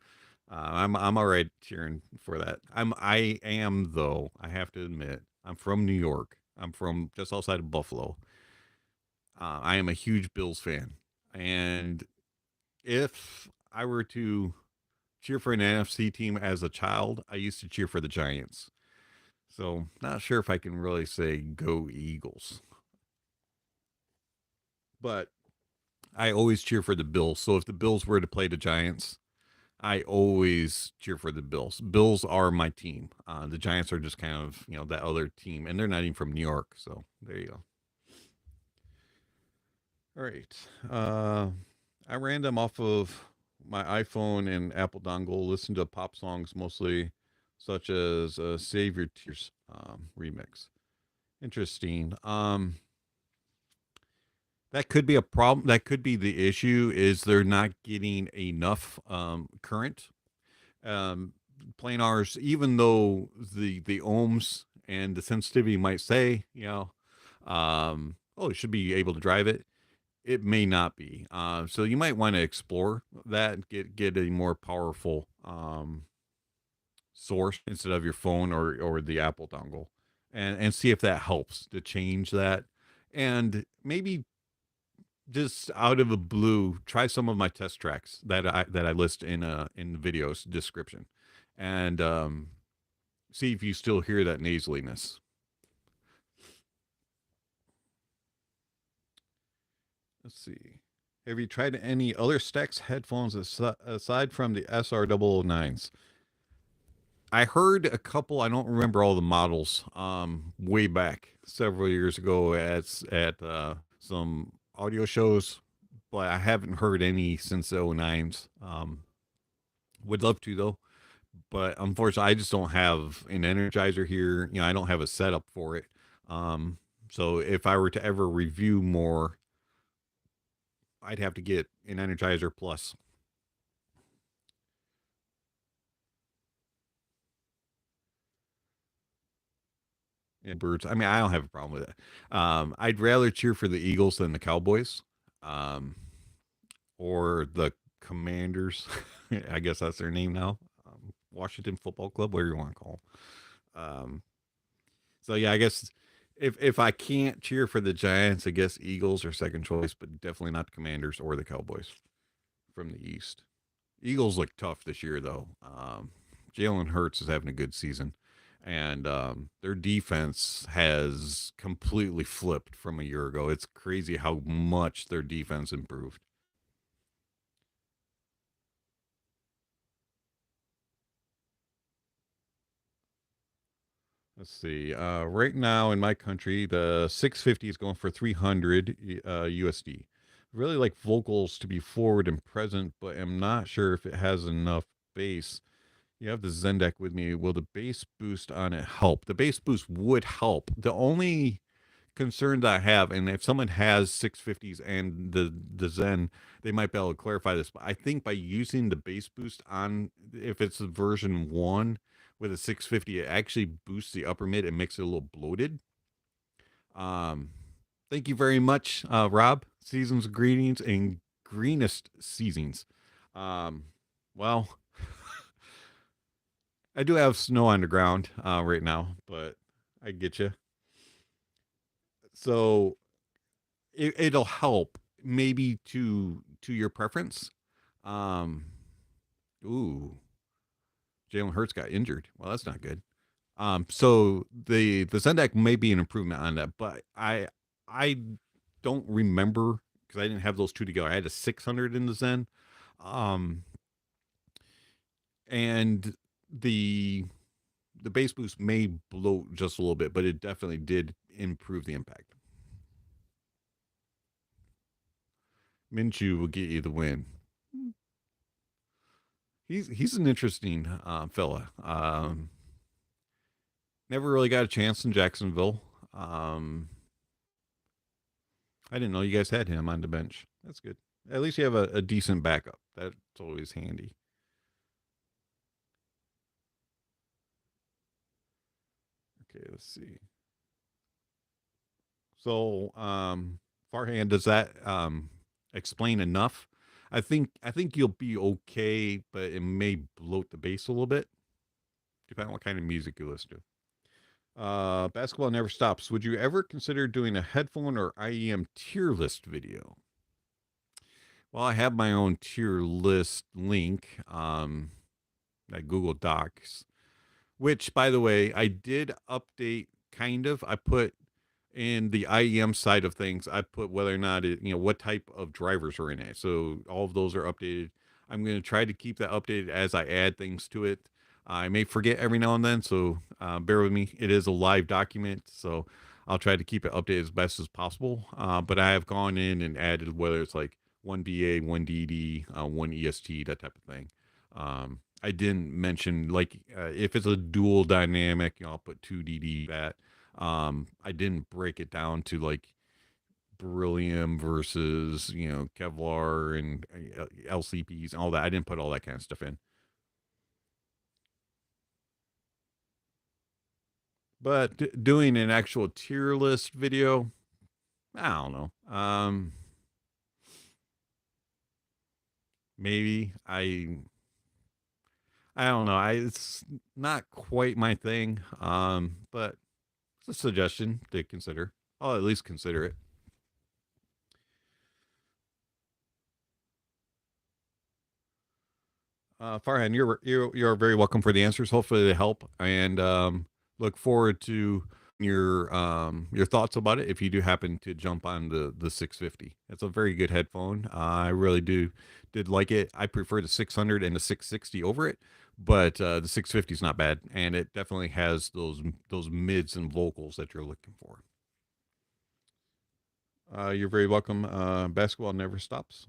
I'm all right cheering for that. I am though. I have to admit, I'm from New York. I'm from just outside of Buffalo. I am a huge Bills fan, and if I were to cheer for an NFC team as a child, I used to cheer for the Giants. So not sure if I can really say go Eagles, but I always cheer for the Bills. So if the Bills were to play the Giants, I always cheer for the Bills. Bills are my team. The Giants are just kind of, that other team, and they're not even from New York. So there you go. All right. I ran them off of my iPhone and Apple dongle, listened to pop songs mostly, such as Save Your Tears remix. Interesting. That could be a problem. That could be the issue is they're not getting enough current. Planars, even though the ohms and the sensitivity might say, oh, you should be able to drive it. It may not be. So you might want to explore that, get a more powerful source instead of your phone or the Apple dongle, and see if that helps to change that. And maybe just out of the blue, try some of my test tracks that I list in the video's description, and see if you still hear that nasaliness. Let's see. Have you tried any other Stax headphones aside from the SR009s? I heard a couple. I don't remember all the models. Way back several years ago at some audio shows, but I haven't heard any since the 09s. Would love to though, but unfortunately, I just don't have an Energizer here. I don't have a setup for it. So if I were to ever review more, I'd have to get an Energizer Plus. And birds. I mean, I don't have a problem with it. I'd rather cheer for the Eagles than the Cowboys, um, or the Commanders. I guess that's their name now. Washington Football Club, whatever you want to call them. So yeah, I guess if I can't cheer for the Giants, I guess Eagles are second choice, but definitely not the Commanders or the Cowboys from the East. Eagles look tough this year, though. Jalen Hurts is having a good season, and their defense has completely flipped from a year ago. It's crazy how much their defense improved. Let's see. Right now in my country, the 650 is going for 300 USD. Really like vocals to be forward and present, but I'm not sure if it has enough bass. You have the Zendeck with me. Will the bass boost on it help? The bass boost would help. The only concern that I have, and if someone has 650s and the Zen, they might be able to clarify this. But I think by using the bass boost on, if it's the version 1 with a 650, it actually boosts the upper mid and makes it a little bloated. Um, Thank you very much, Rob. Seasons greetings and greenest seasons. Um, well, I do have snow on the ground right now, but I get you. So it'll help maybe to your preference. Um, ooh, Jalen Hurts got injured. Well, that's not good. So the Zendeck may be an improvement on that, but I don't remember because I didn't have those two together. I had a 600 in the Zen, um, and the the bass boost may bloat just a little bit, but it definitely did improve the impact. Minshew will get you the win. He's an interesting fella. Never really got a chance in Jacksonville. I didn't know you guys had him on the bench. That's good. At least you have a decent backup. That's always handy. Okay, let's see. So, Farhan, does that explain enough? I think you'll be okay, but it may bloat the bass a little bit, depending on what kind of music you listen to. Basketball never stops. Would you ever consider doing a headphone or IEM tier list video? Well, I have my own tier list link, at Google Docs, which, by the way, I did update kind of. I put in the IEM side of things, I put whether or not what type of drivers are in it. So all of those are updated. I'm going to try to keep that updated as I add things to it. I may forget every now and then, so bear with me. It is a live document, so I'll try to keep it updated as best as possible. But I have gone in and added whether it's like one BA, one DD, one EST, that type of thing. I didn't mention like if it's a dual dynamic, I'll put two DD that. I didn't break it down to like beryllium versus Kevlar and LCPs and all that. I didn't put all that kind of stuff in. But doing an actual tier list video, I don't know. Maybe I don't know. It's not quite my thing. But it's a suggestion to consider. I'll at least consider it. Farhan, you're very welcome for the answers. Hopefully they help, and look forward to your thoughts about it if you do happen to jump on the 650. It's a very good headphone. I really did like it. I prefer the 600 and the 660 over it, but the 650 is not bad, and it definitely has those mids and vocals that you're looking for. You're very welcome. Basketball never stops.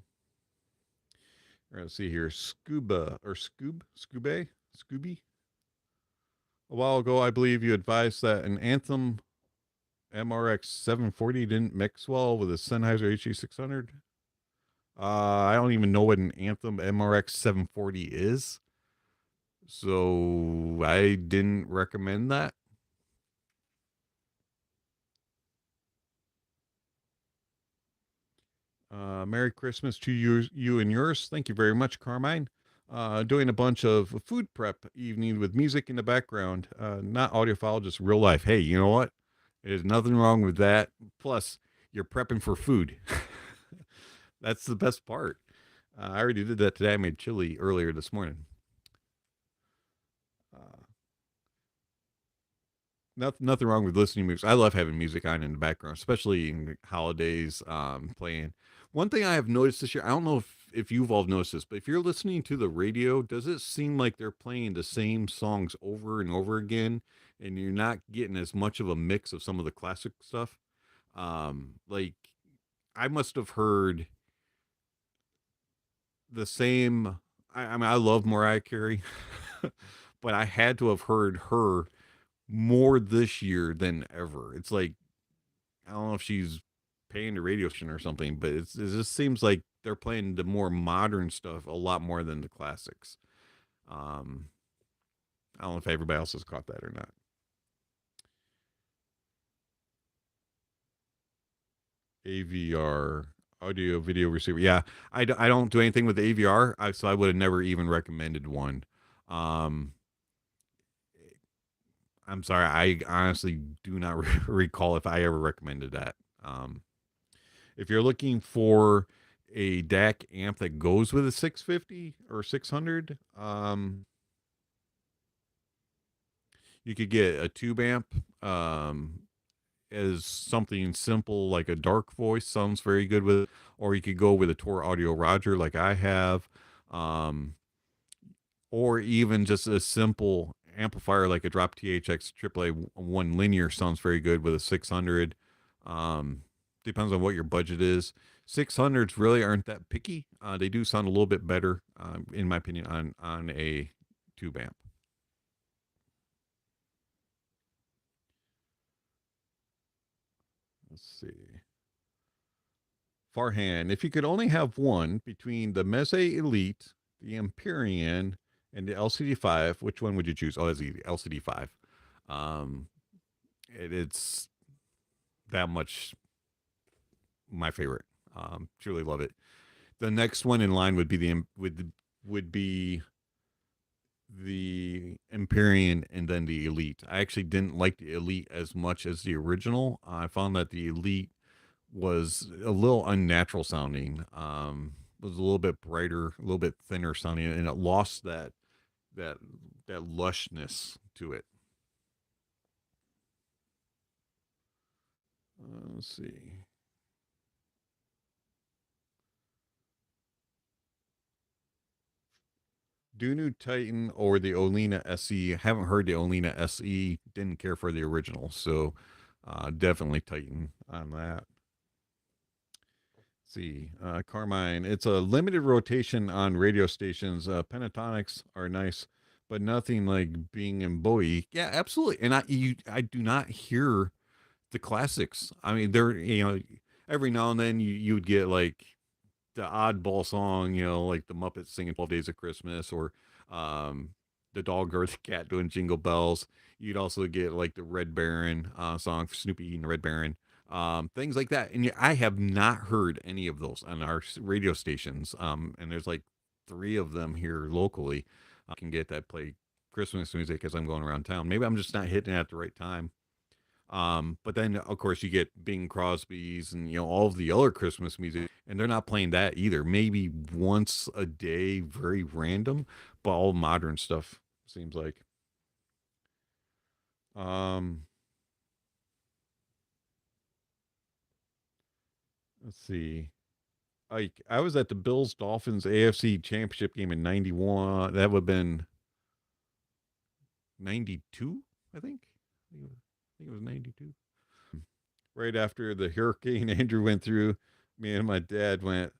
Let's see here. Scuba or Scooby. A while ago, I believe you advised that an Anthem MRX 740 didn't mix well with a Sennheiser HE600. I don't even know what an Anthem MRX 740 is, so I didn't recommend that. Merry Christmas to you and yours. Thank you very much, Carmine. Doing a bunch of food prep evening with music in the background. Not audiophile, just real life. Hey, you know what? There's nothing wrong with that. Plus, you're prepping for food. That's the best part. I already did that today. I made chili earlier this morning. Nothing wrong with listening to music. I love having music on in the background, especially in holidays, playing. One thing I have noticed this year, I don't know if you've all noticed this, but if you're listening to the radio, does it seem like they're playing the same songs over and over again, and you're not getting as much of a mix of some of the classic stuff? Like I must have heard the same. I mean, I love Mariah Carey, but I had to have heard her more this year than ever. It's like I don't know if she's paying the radio station or something, but it just seems like they're playing the more modern stuff a lot more than the classics. Um, I don't know if everybody else has caught that or not. AVR, audio video receiver. Yeah, I don't do anything with the AVR, so I would have never even recommended one. Um, I'm sorry, I honestly do not recall if I ever recommended that. Um, if you're looking for a DAC amp that goes with a 650 or 600, you could get a tube amp. As something simple like a dark voice sounds very good with it, or you could go with a Tor Audio Roger like I have, um, or even just a simple amplifier like a Drop THX AAA one linear sounds very good with a 600. Um, Depends on what your budget is. 600s really aren't that picky. They do sound a little bit better, in my opinion, on a tube amp. Let's see. Farhan, if you could only have one between the Meze Elite, the Empyrean, and the LCD5, which one would you choose? Oh, that's easy. LCD5. Um, it's that much my favorite. Truly love it. The next one in line would be would be the Empyrean and then the Elite. I actually didn't like the Elite as much as the original. I found that the Elite was a little unnatural sounding. Was a little bit brighter, a little bit thinner sounding, and it lost that that lushness to it. Let's see. Dunu Titan or the Olina SE. Haven't heard the Olina SE. Didn't care for the original, so definitely Titan on that. Let's see, Carmine. It's a limited rotation on radio stations. Pentatonics are nice, but nothing like being in Bowie. Yeah, absolutely. And I do not hear the classics. I mean, they're every now and then you would get like the oddball song, like the Muppets singing 12 Days of Christmas, or um, the dog or the cat doing Jingle Bells. You'd also get like the Red Baron song, Snoopy and the Red Baron, things like that. And I have not heard any of those on our radio stations. And there's like three of them here locally. I can get that play Christmas music as I'm going around town. Maybe I'm just not hitting it at the right time. But then of course you get Bing Crosby's and all of the other Christmas music, and they're not playing that either. Maybe once a day, very random, but all modern stuff seems like. Um, let's see. I was at the Bills Dolphins AFC Championship game in '91. That would have been '92, I think. I think it was '92. Right after the Hurricane Andrew went through, me and my dad went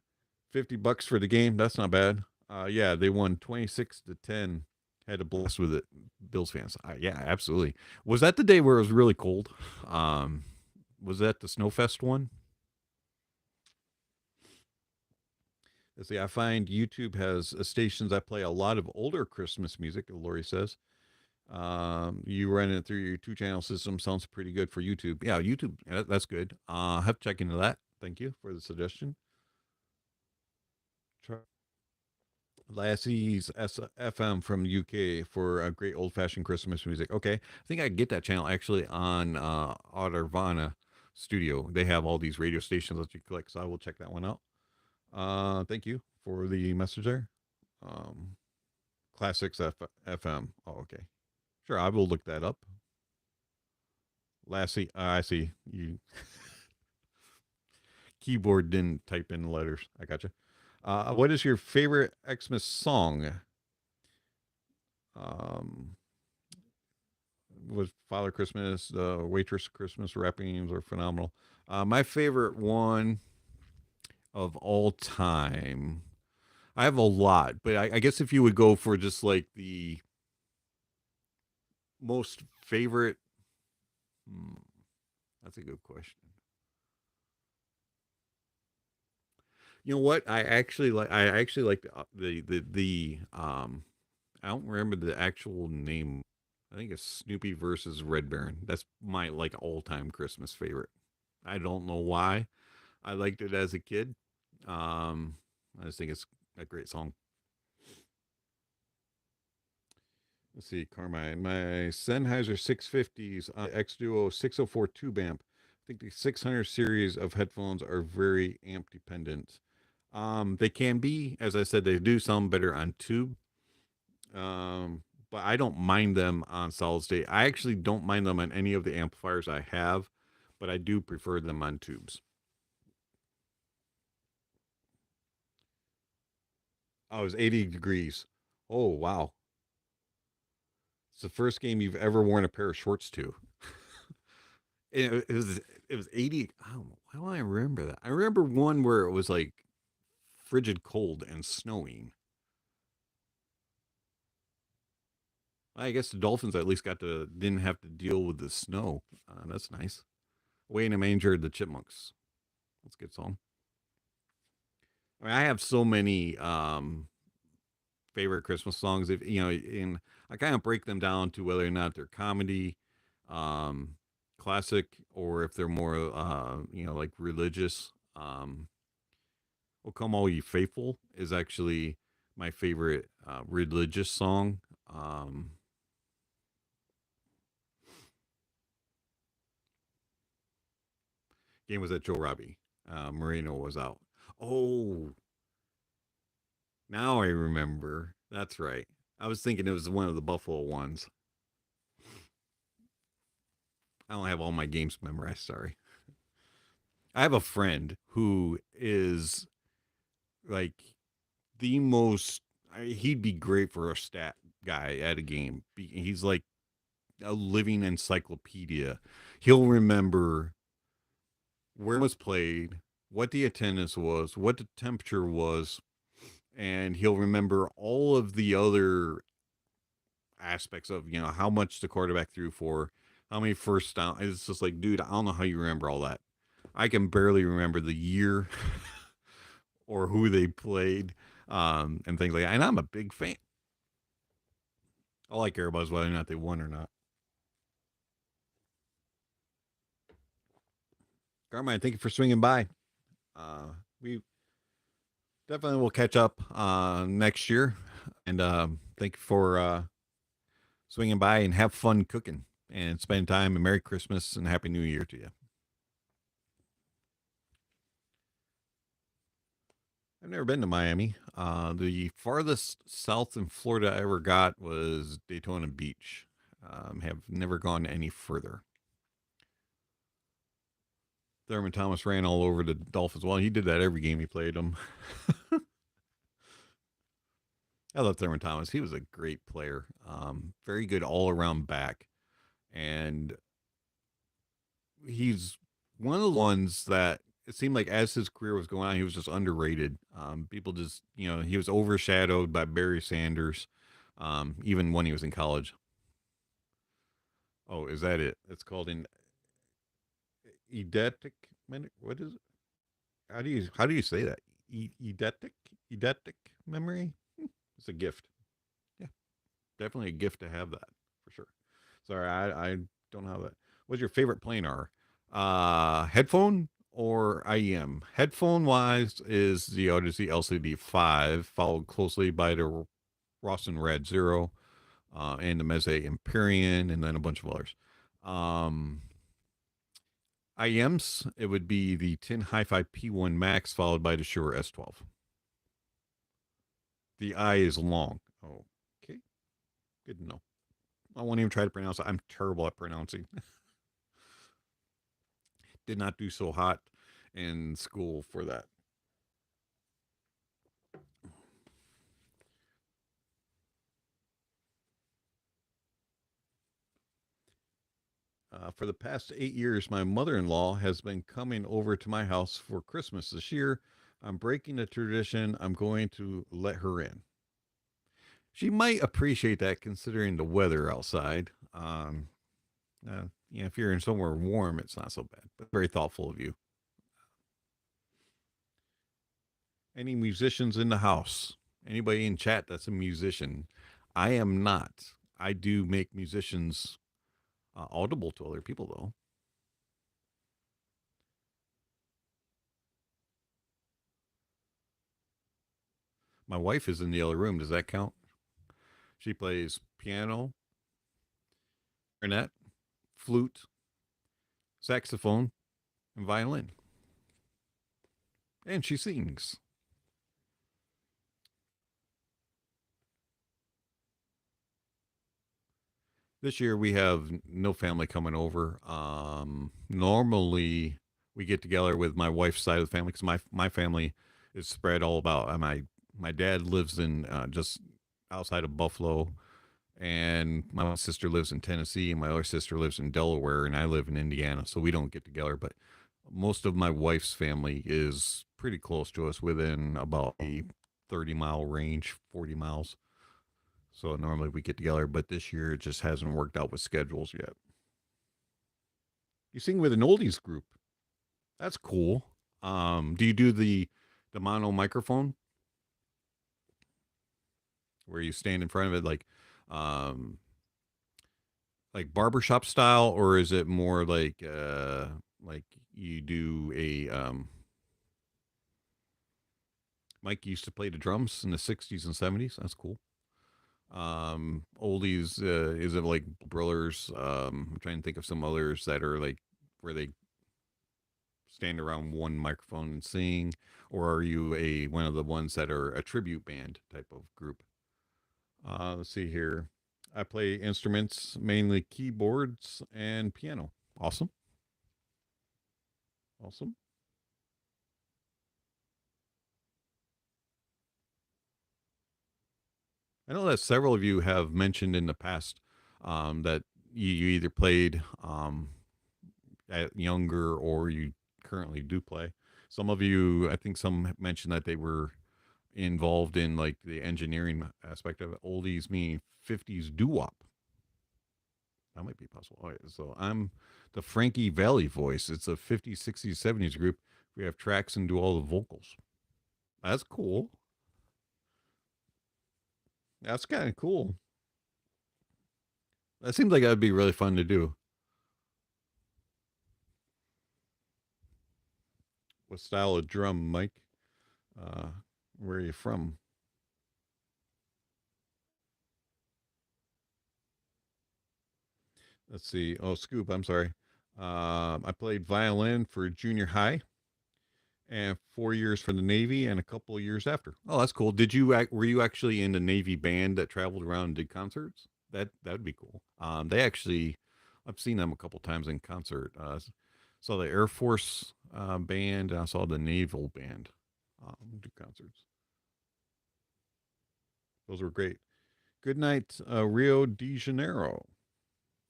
$50 for the game. That's not bad. Yeah, they won 26-10. Had a blast with it, Bills fans. Yeah, absolutely. Was that the day where it was really cold? Um, was that the Snowfest one? Let's see. I find YouTube has stations that play a lot of older Christmas music. Lori says. You run it through your two-channel system. Sounds pretty good for YouTube. Yeah, YouTube. That's good. Have to check into that. Thank you for the suggestion. Try Lassie's FM from UK for a great old-fashioned Christmas music. Okay, I think I get that channel actually on Ottervana Studio. They have all these radio stations that you click, so I will check that one out. Thank you for the message there. Um, Classics FM. Oh, okay. Sure, I will look that up. Lassie, I see you. Keyboard didn't type in letters. I got you. What is your favorite Xmas song? Um, was Father Christmas, Waitress Christmas wrappings are phenomenal. My favorite one of all time. I have a lot, but I guess if you would go for just like the most favorite, that's a good question. You know what? I actually like the I don't remember the actual name. I think it's Snoopy versus Red Baron. That's my like all-time Christmas favorite. I don't know why. I liked it as a kid. I just think it's a great song. Let's see, Carmine. My Sennheiser 650s X Duo 604 tube amp. I think the 600 series of headphones are very amp dependent. They can be, as I said, they do sound better on tube. But I don't mind them on solid state. I actually don't mind them on any of the amplifiers I have, but I do prefer them on tubes. Oh, it was 80 degrees. Oh, wow. It's the first game you've ever worn a pair of shorts to. It was 80. I don't know. How do I remember that? I remember one where it was like frigid cold and snowing. I guess the Dolphins at least didn't have to deal with the snow. That's nice. Way in a manger, the Chipmunks. That's a good song. I mean, I have so many favorite Christmas songs. If you know, and I kind of break them down to whether or not they're comedy, um, classic, or if they're more, like religious. "Will Come All Ye Faithful" is actually my favorite religious song. Game was at Joe Robbie. Marino was out. Oh, now I remember. That's right. I was thinking it was one of the Buffalo ones. I don't have all my games memorized. Sorry. I have a friend who is like the most. He'd be great for a stat guy at a game. He's like a living encyclopedia. He'll remember where it was played, what the attendance was, what the temperature was, and he'll remember all of the other aspects of how much the quarterback threw for, how many first down. It's just like, dude, I don't know how you remember all that. I can barely remember the year or who they played, and things like that. And I'm a big fan. All I care about is whether or not they won or not. Carmine, thank you for swinging by. We definitely will catch up next year, and thank you for swinging by and have fun cooking and spend time. And Merry Christmas and Happy New Year to you. I've never been to Miami. The farthest south in Florida I ever got was Daytona Beach. Have never gone any further. Thurman Thomas ran all over the Dolphins. Well, he did that every game he played them. I love Thurman Thomas. He was a great player. Very good all around back. And he's one of the ones that it seemed like as his career was going on, he was just underrated. People just, he was overshadowed by Barry Sanders, even when he was in college. Oh, is that it? It's called an eidetic. What is it? How do you say that? Eidetic, eidetic memory. It's a gift. Yeah, definitely a gift to have that for sure. Sorry, I don't have that. What's your favorite planar? Headphone or IEM? Headphone wise is the Odyssey LCD 5, followed closely by the Rawson Rad Zero, and the Meze Empyrean, and then a bunch of others. Um, IEMs, it would be the Tin Hi-Fi P1 Max, followed by the Shure S12. The I is long. Oh, okay. Good to know. I won't even try to pronounce it. I'm terrible at pronouncing. Did not do so hot in school for that. For the past 8 years, my mother in law has been coming over to my house for Christmas this year. I'm breaking the tradition. I'm going to let her in. She might appreciate that considering the weather outside. If you're in somewhere warm, it's not so bad, but very thoughtful of you. Any musicians in the house? Anybody in chat that's a musician? I am not. I do make musicians audible to other people, though. My wife is in the other room. Does that count? She plays piano, clarinet, flute, saxophone, and violin. And she sings. This year we have no family coming over. Normally we get together with my wife's side of the family because my family is spread all about. My dad lives in just outside of Buffalo, and my sister lives in Tennessee, and my other sister lives in Delaware, and I live in Indiana. So we don't get together, but most of my wife's family is pretty close to us, within about a 30-mile range, 40 miles. So normally we get together, but this year it just hasn't worked out with schedules yet. You sing with an oldies group. That's cool. Do you do the mono microphone where you stand in front of it um like barbershop style, or is it more like you do a Mike used to play the drums in the 60s and 70s. That's cool. Oldies, is it like Brillers? I'm trying to think of some others that are like where they stand around one microphone and sing, or are you a one of the ones that are a tribute band type of group? Let's see here. I play instruments, mainly keyboards and piano. Awesome. Awesome. I know that several of you have mentioned in the past that you either played at younger or you currently do play. Some of you, I think some mentioned that they were involved in like the engineering aspect of it. Oldies meaning 50s doo-wop. That might be possible. All right, so I'm the Frankie Valli voice. It's a 50s, 60s, 70s group. We have tracks and do all the vocals. That's cool. That's kind of cool. That seems like that would be really fun to do. What style of drum, Mike? Uh, where are you from? Let's see. Oh, Scoop, I'm sorry. I played violin for junior high and 4 years for the Navy and a couple of years after. Oh, that's cool. Were you actually in the Navy band that traveled around and did concerts? That would be cool. They actually, I've seen them a couple times in concert. Saw the Air Force band, and I saw the Naval band do concerts. Those were great. Good night, Rio de Janeiro.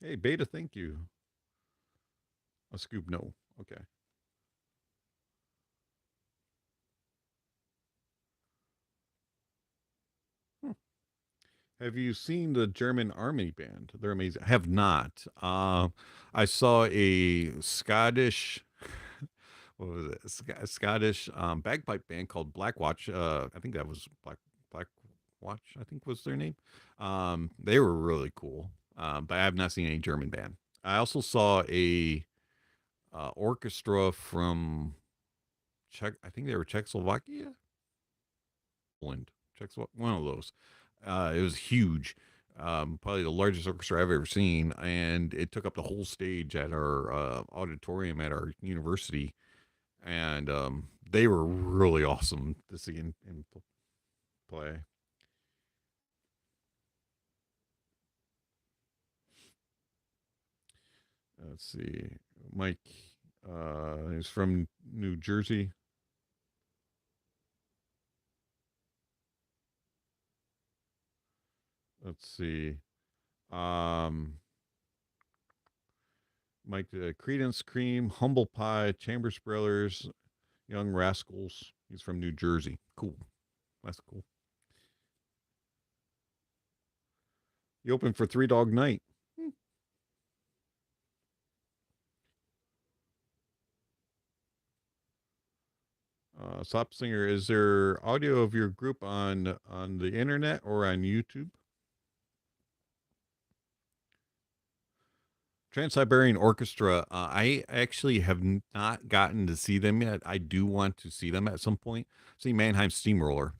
Hey, Beta, thank you. A Scoop, no. Okay. Hmm. Have you seen the German Army Band? They're amazing. I have not. I saw a Scottish, what was it? Scottish bagpipe band called Black Watch. I think that was Black Watch. I think was their name. They were really cool. But I have not seen any German band. I also saw a orchestra from Czech. I think they were Czechoslovakia, Poland, one of those. It was huge, probably the largest orchestra I've ever seen, and it took up the whole stage at our auditorium at our university, and they were really awesome to see and play. Let's see, Mike is from New Jersey. Let's see. Um, Mike, Credence Cream, Humble Pie, Chambers Brothers, Young Rascals. He's from New Jersey. Cool. That's cool. You open for Three Dog Night. Hmm. Slop Singer, is there audio of your group on the internet or on YouTube? Trans-Siberian Orchestra. I actually have not gotten to see them yet. I do want to see them at some point. See Mannheim Steamroller.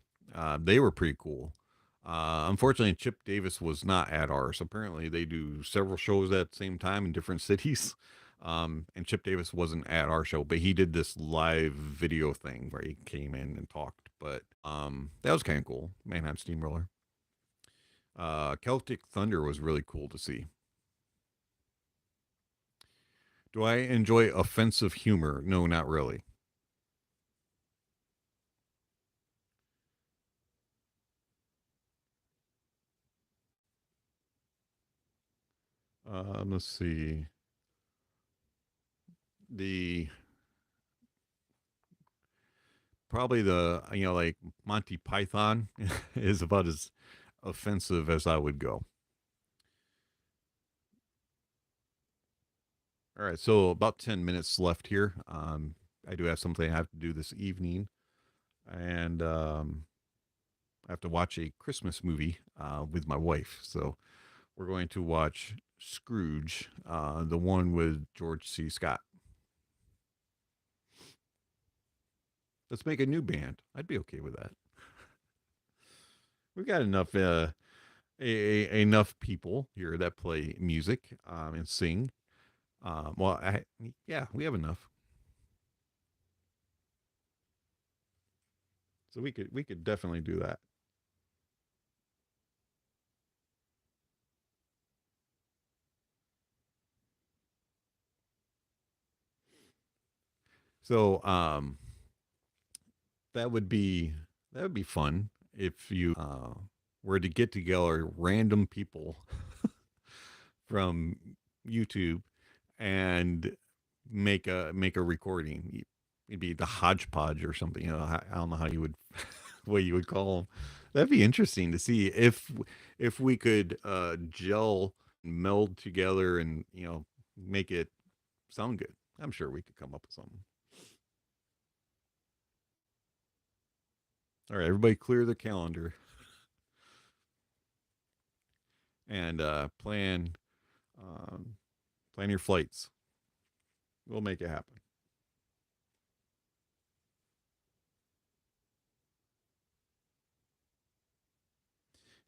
They were pretty cool. Unfortunately, Chip Davis was not at ours. Apparently, they do several shows at the same time in different cities. And Chip Davis wasn't at our show, but he did this live video thing where he came in and talked. But that was kind of cool. Mannheim Steamroller. Celtic Thunder was really cool to see. Do I enjoy offensive humor? No, not really. Let's see. The probably the like Monty Python is about as offensive as I would go. All right, so about 10 minutes left here. I do have something I have to do this evening, and I have to watch a Christmas movie with my wife. So we're going to watch Scrooge, the one with George C. Scott. Let's make a new band. I'd be okay with that. We've got enough enough people here that play music and sing. Yeah, we have enough. So we could definitely do that. So that would be fun if you were to get together random people from YouTube and make a recording. Maybe the hodgepodge or something. I don't know how you would what you would call them. That'd be interesting to see if we could gel, meld together, and make it sound good. I'm sure we could come up with something. All right, everybody, clear the calendar and um, plan your flights. We'll make it happen.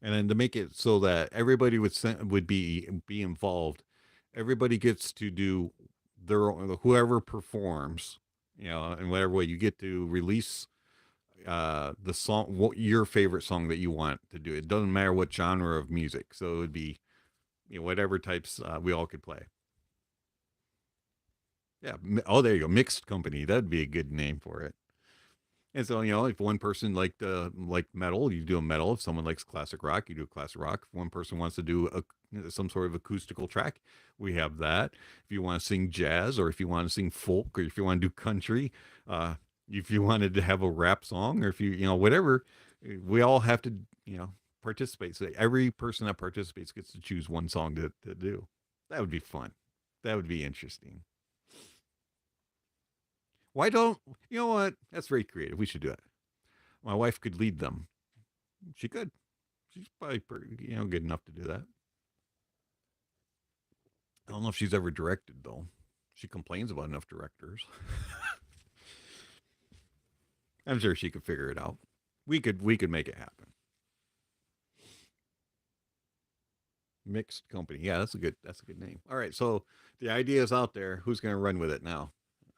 And then to make it so that everybody would be involved, everybody gets to do their own, whoever performs, in whatever way you get to release the song, what your favorite song that you want to do. It doesn't matter what genre of music, so it would be whatever types we all could play. Yeah. Oh, there you go. Mixed company. That'd be a good name for it. And so, if one person liked like metal, you do a metal. If someone likes classic rock, you do a classic rock. If one person wants to do some sort of acoustical track, we have that. If you want to sing jazz, or if you want to sing folk, or if you want to do country, uh, if you wanted to have a rap song, or if whatever, we all have to participate. So every person that participates gets to choose one song to do. That would be fun. That would be interesting. Why don't you know what? That's very creative. We should do it. My wife could lead them. She could. She's probably pretty, good enough to do that. I don't know if she's ever directed though. She complains about enough directors. I'm sure she could figure it out. We could make it happen. Mixed company. Yeah, that's a good name. All right, so the idea is out there. Who's going to run with it now?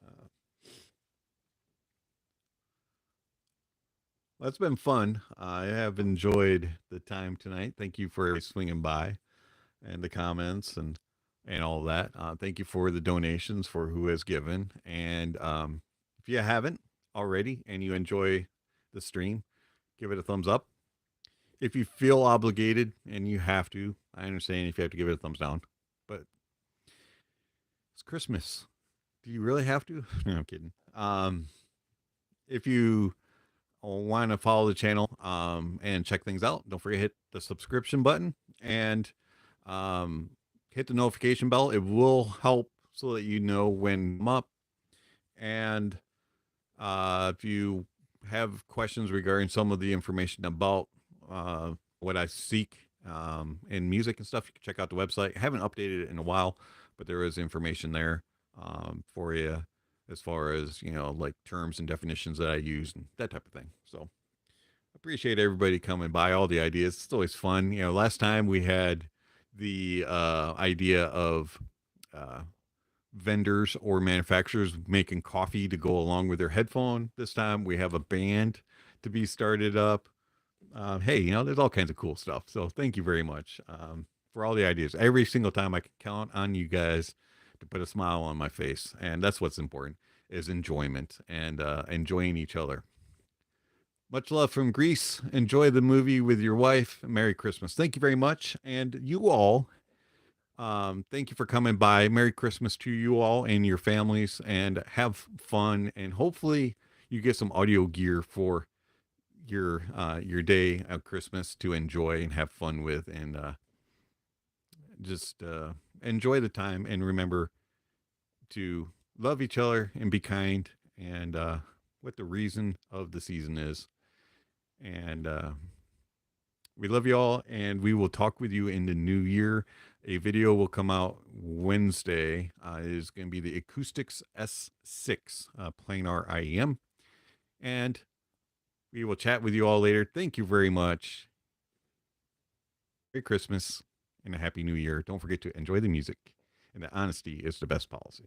Uh, well, it's been fun. I have enjoyed the time tonight. Thank you for swinging by and the comments and all that. Thank you for the donations for who has given. And if you haven't already and you enjoy the stream, give it a thumbs up. If you feel obligated and you have to, I understand if you have to give it a thumbs down, but it's Christmas. Do you really have to? No, I'm kidding. If you want to follow the channel and check things out, don't forget to hit the subscription button and hit the notification bell. It will help so that you know when I'm up. And If you have questions regarding some of the information about what I seek in music and stuff, you can check out the website. I haven't updated it in a while, but there is information there for you as far as, like terms and definitions that I use and that type of thing. So appreciate everybody coming by, all the ideas. It's always fun. Last time we had the idea of uh, vendors or manufacturers making coffee to go along with their headphone. This time we have a band to be started up. Hey, there's all kinds of cool stuff. So thank you very much for all the ideas. Every single time I can count on you guys to put a smile on my face. And that's what's important is enjoyment and enjoying each other. Much love from Greece. Enjoy the movie with your wife. Merry Christmas. Thank you very much. And you all, thank you for coming by. Merry Christmas to you all and your families, and have fun. And hopefully you get some audio gear for your day of Christmas to enjoy and have fun with, and just enjoy the time. And remember to love each other and be kind, and what the reason of the season is. And we love you all, and we will talk with you in the new year. A video will come out Wednesday. It is going to be the Acoustics S6 planar IEM. And we will chat with you all later. Thank you very much. Merry Christmas and a Happy New Year. Don't forget to enjoy the music. And that honesty is the best policy.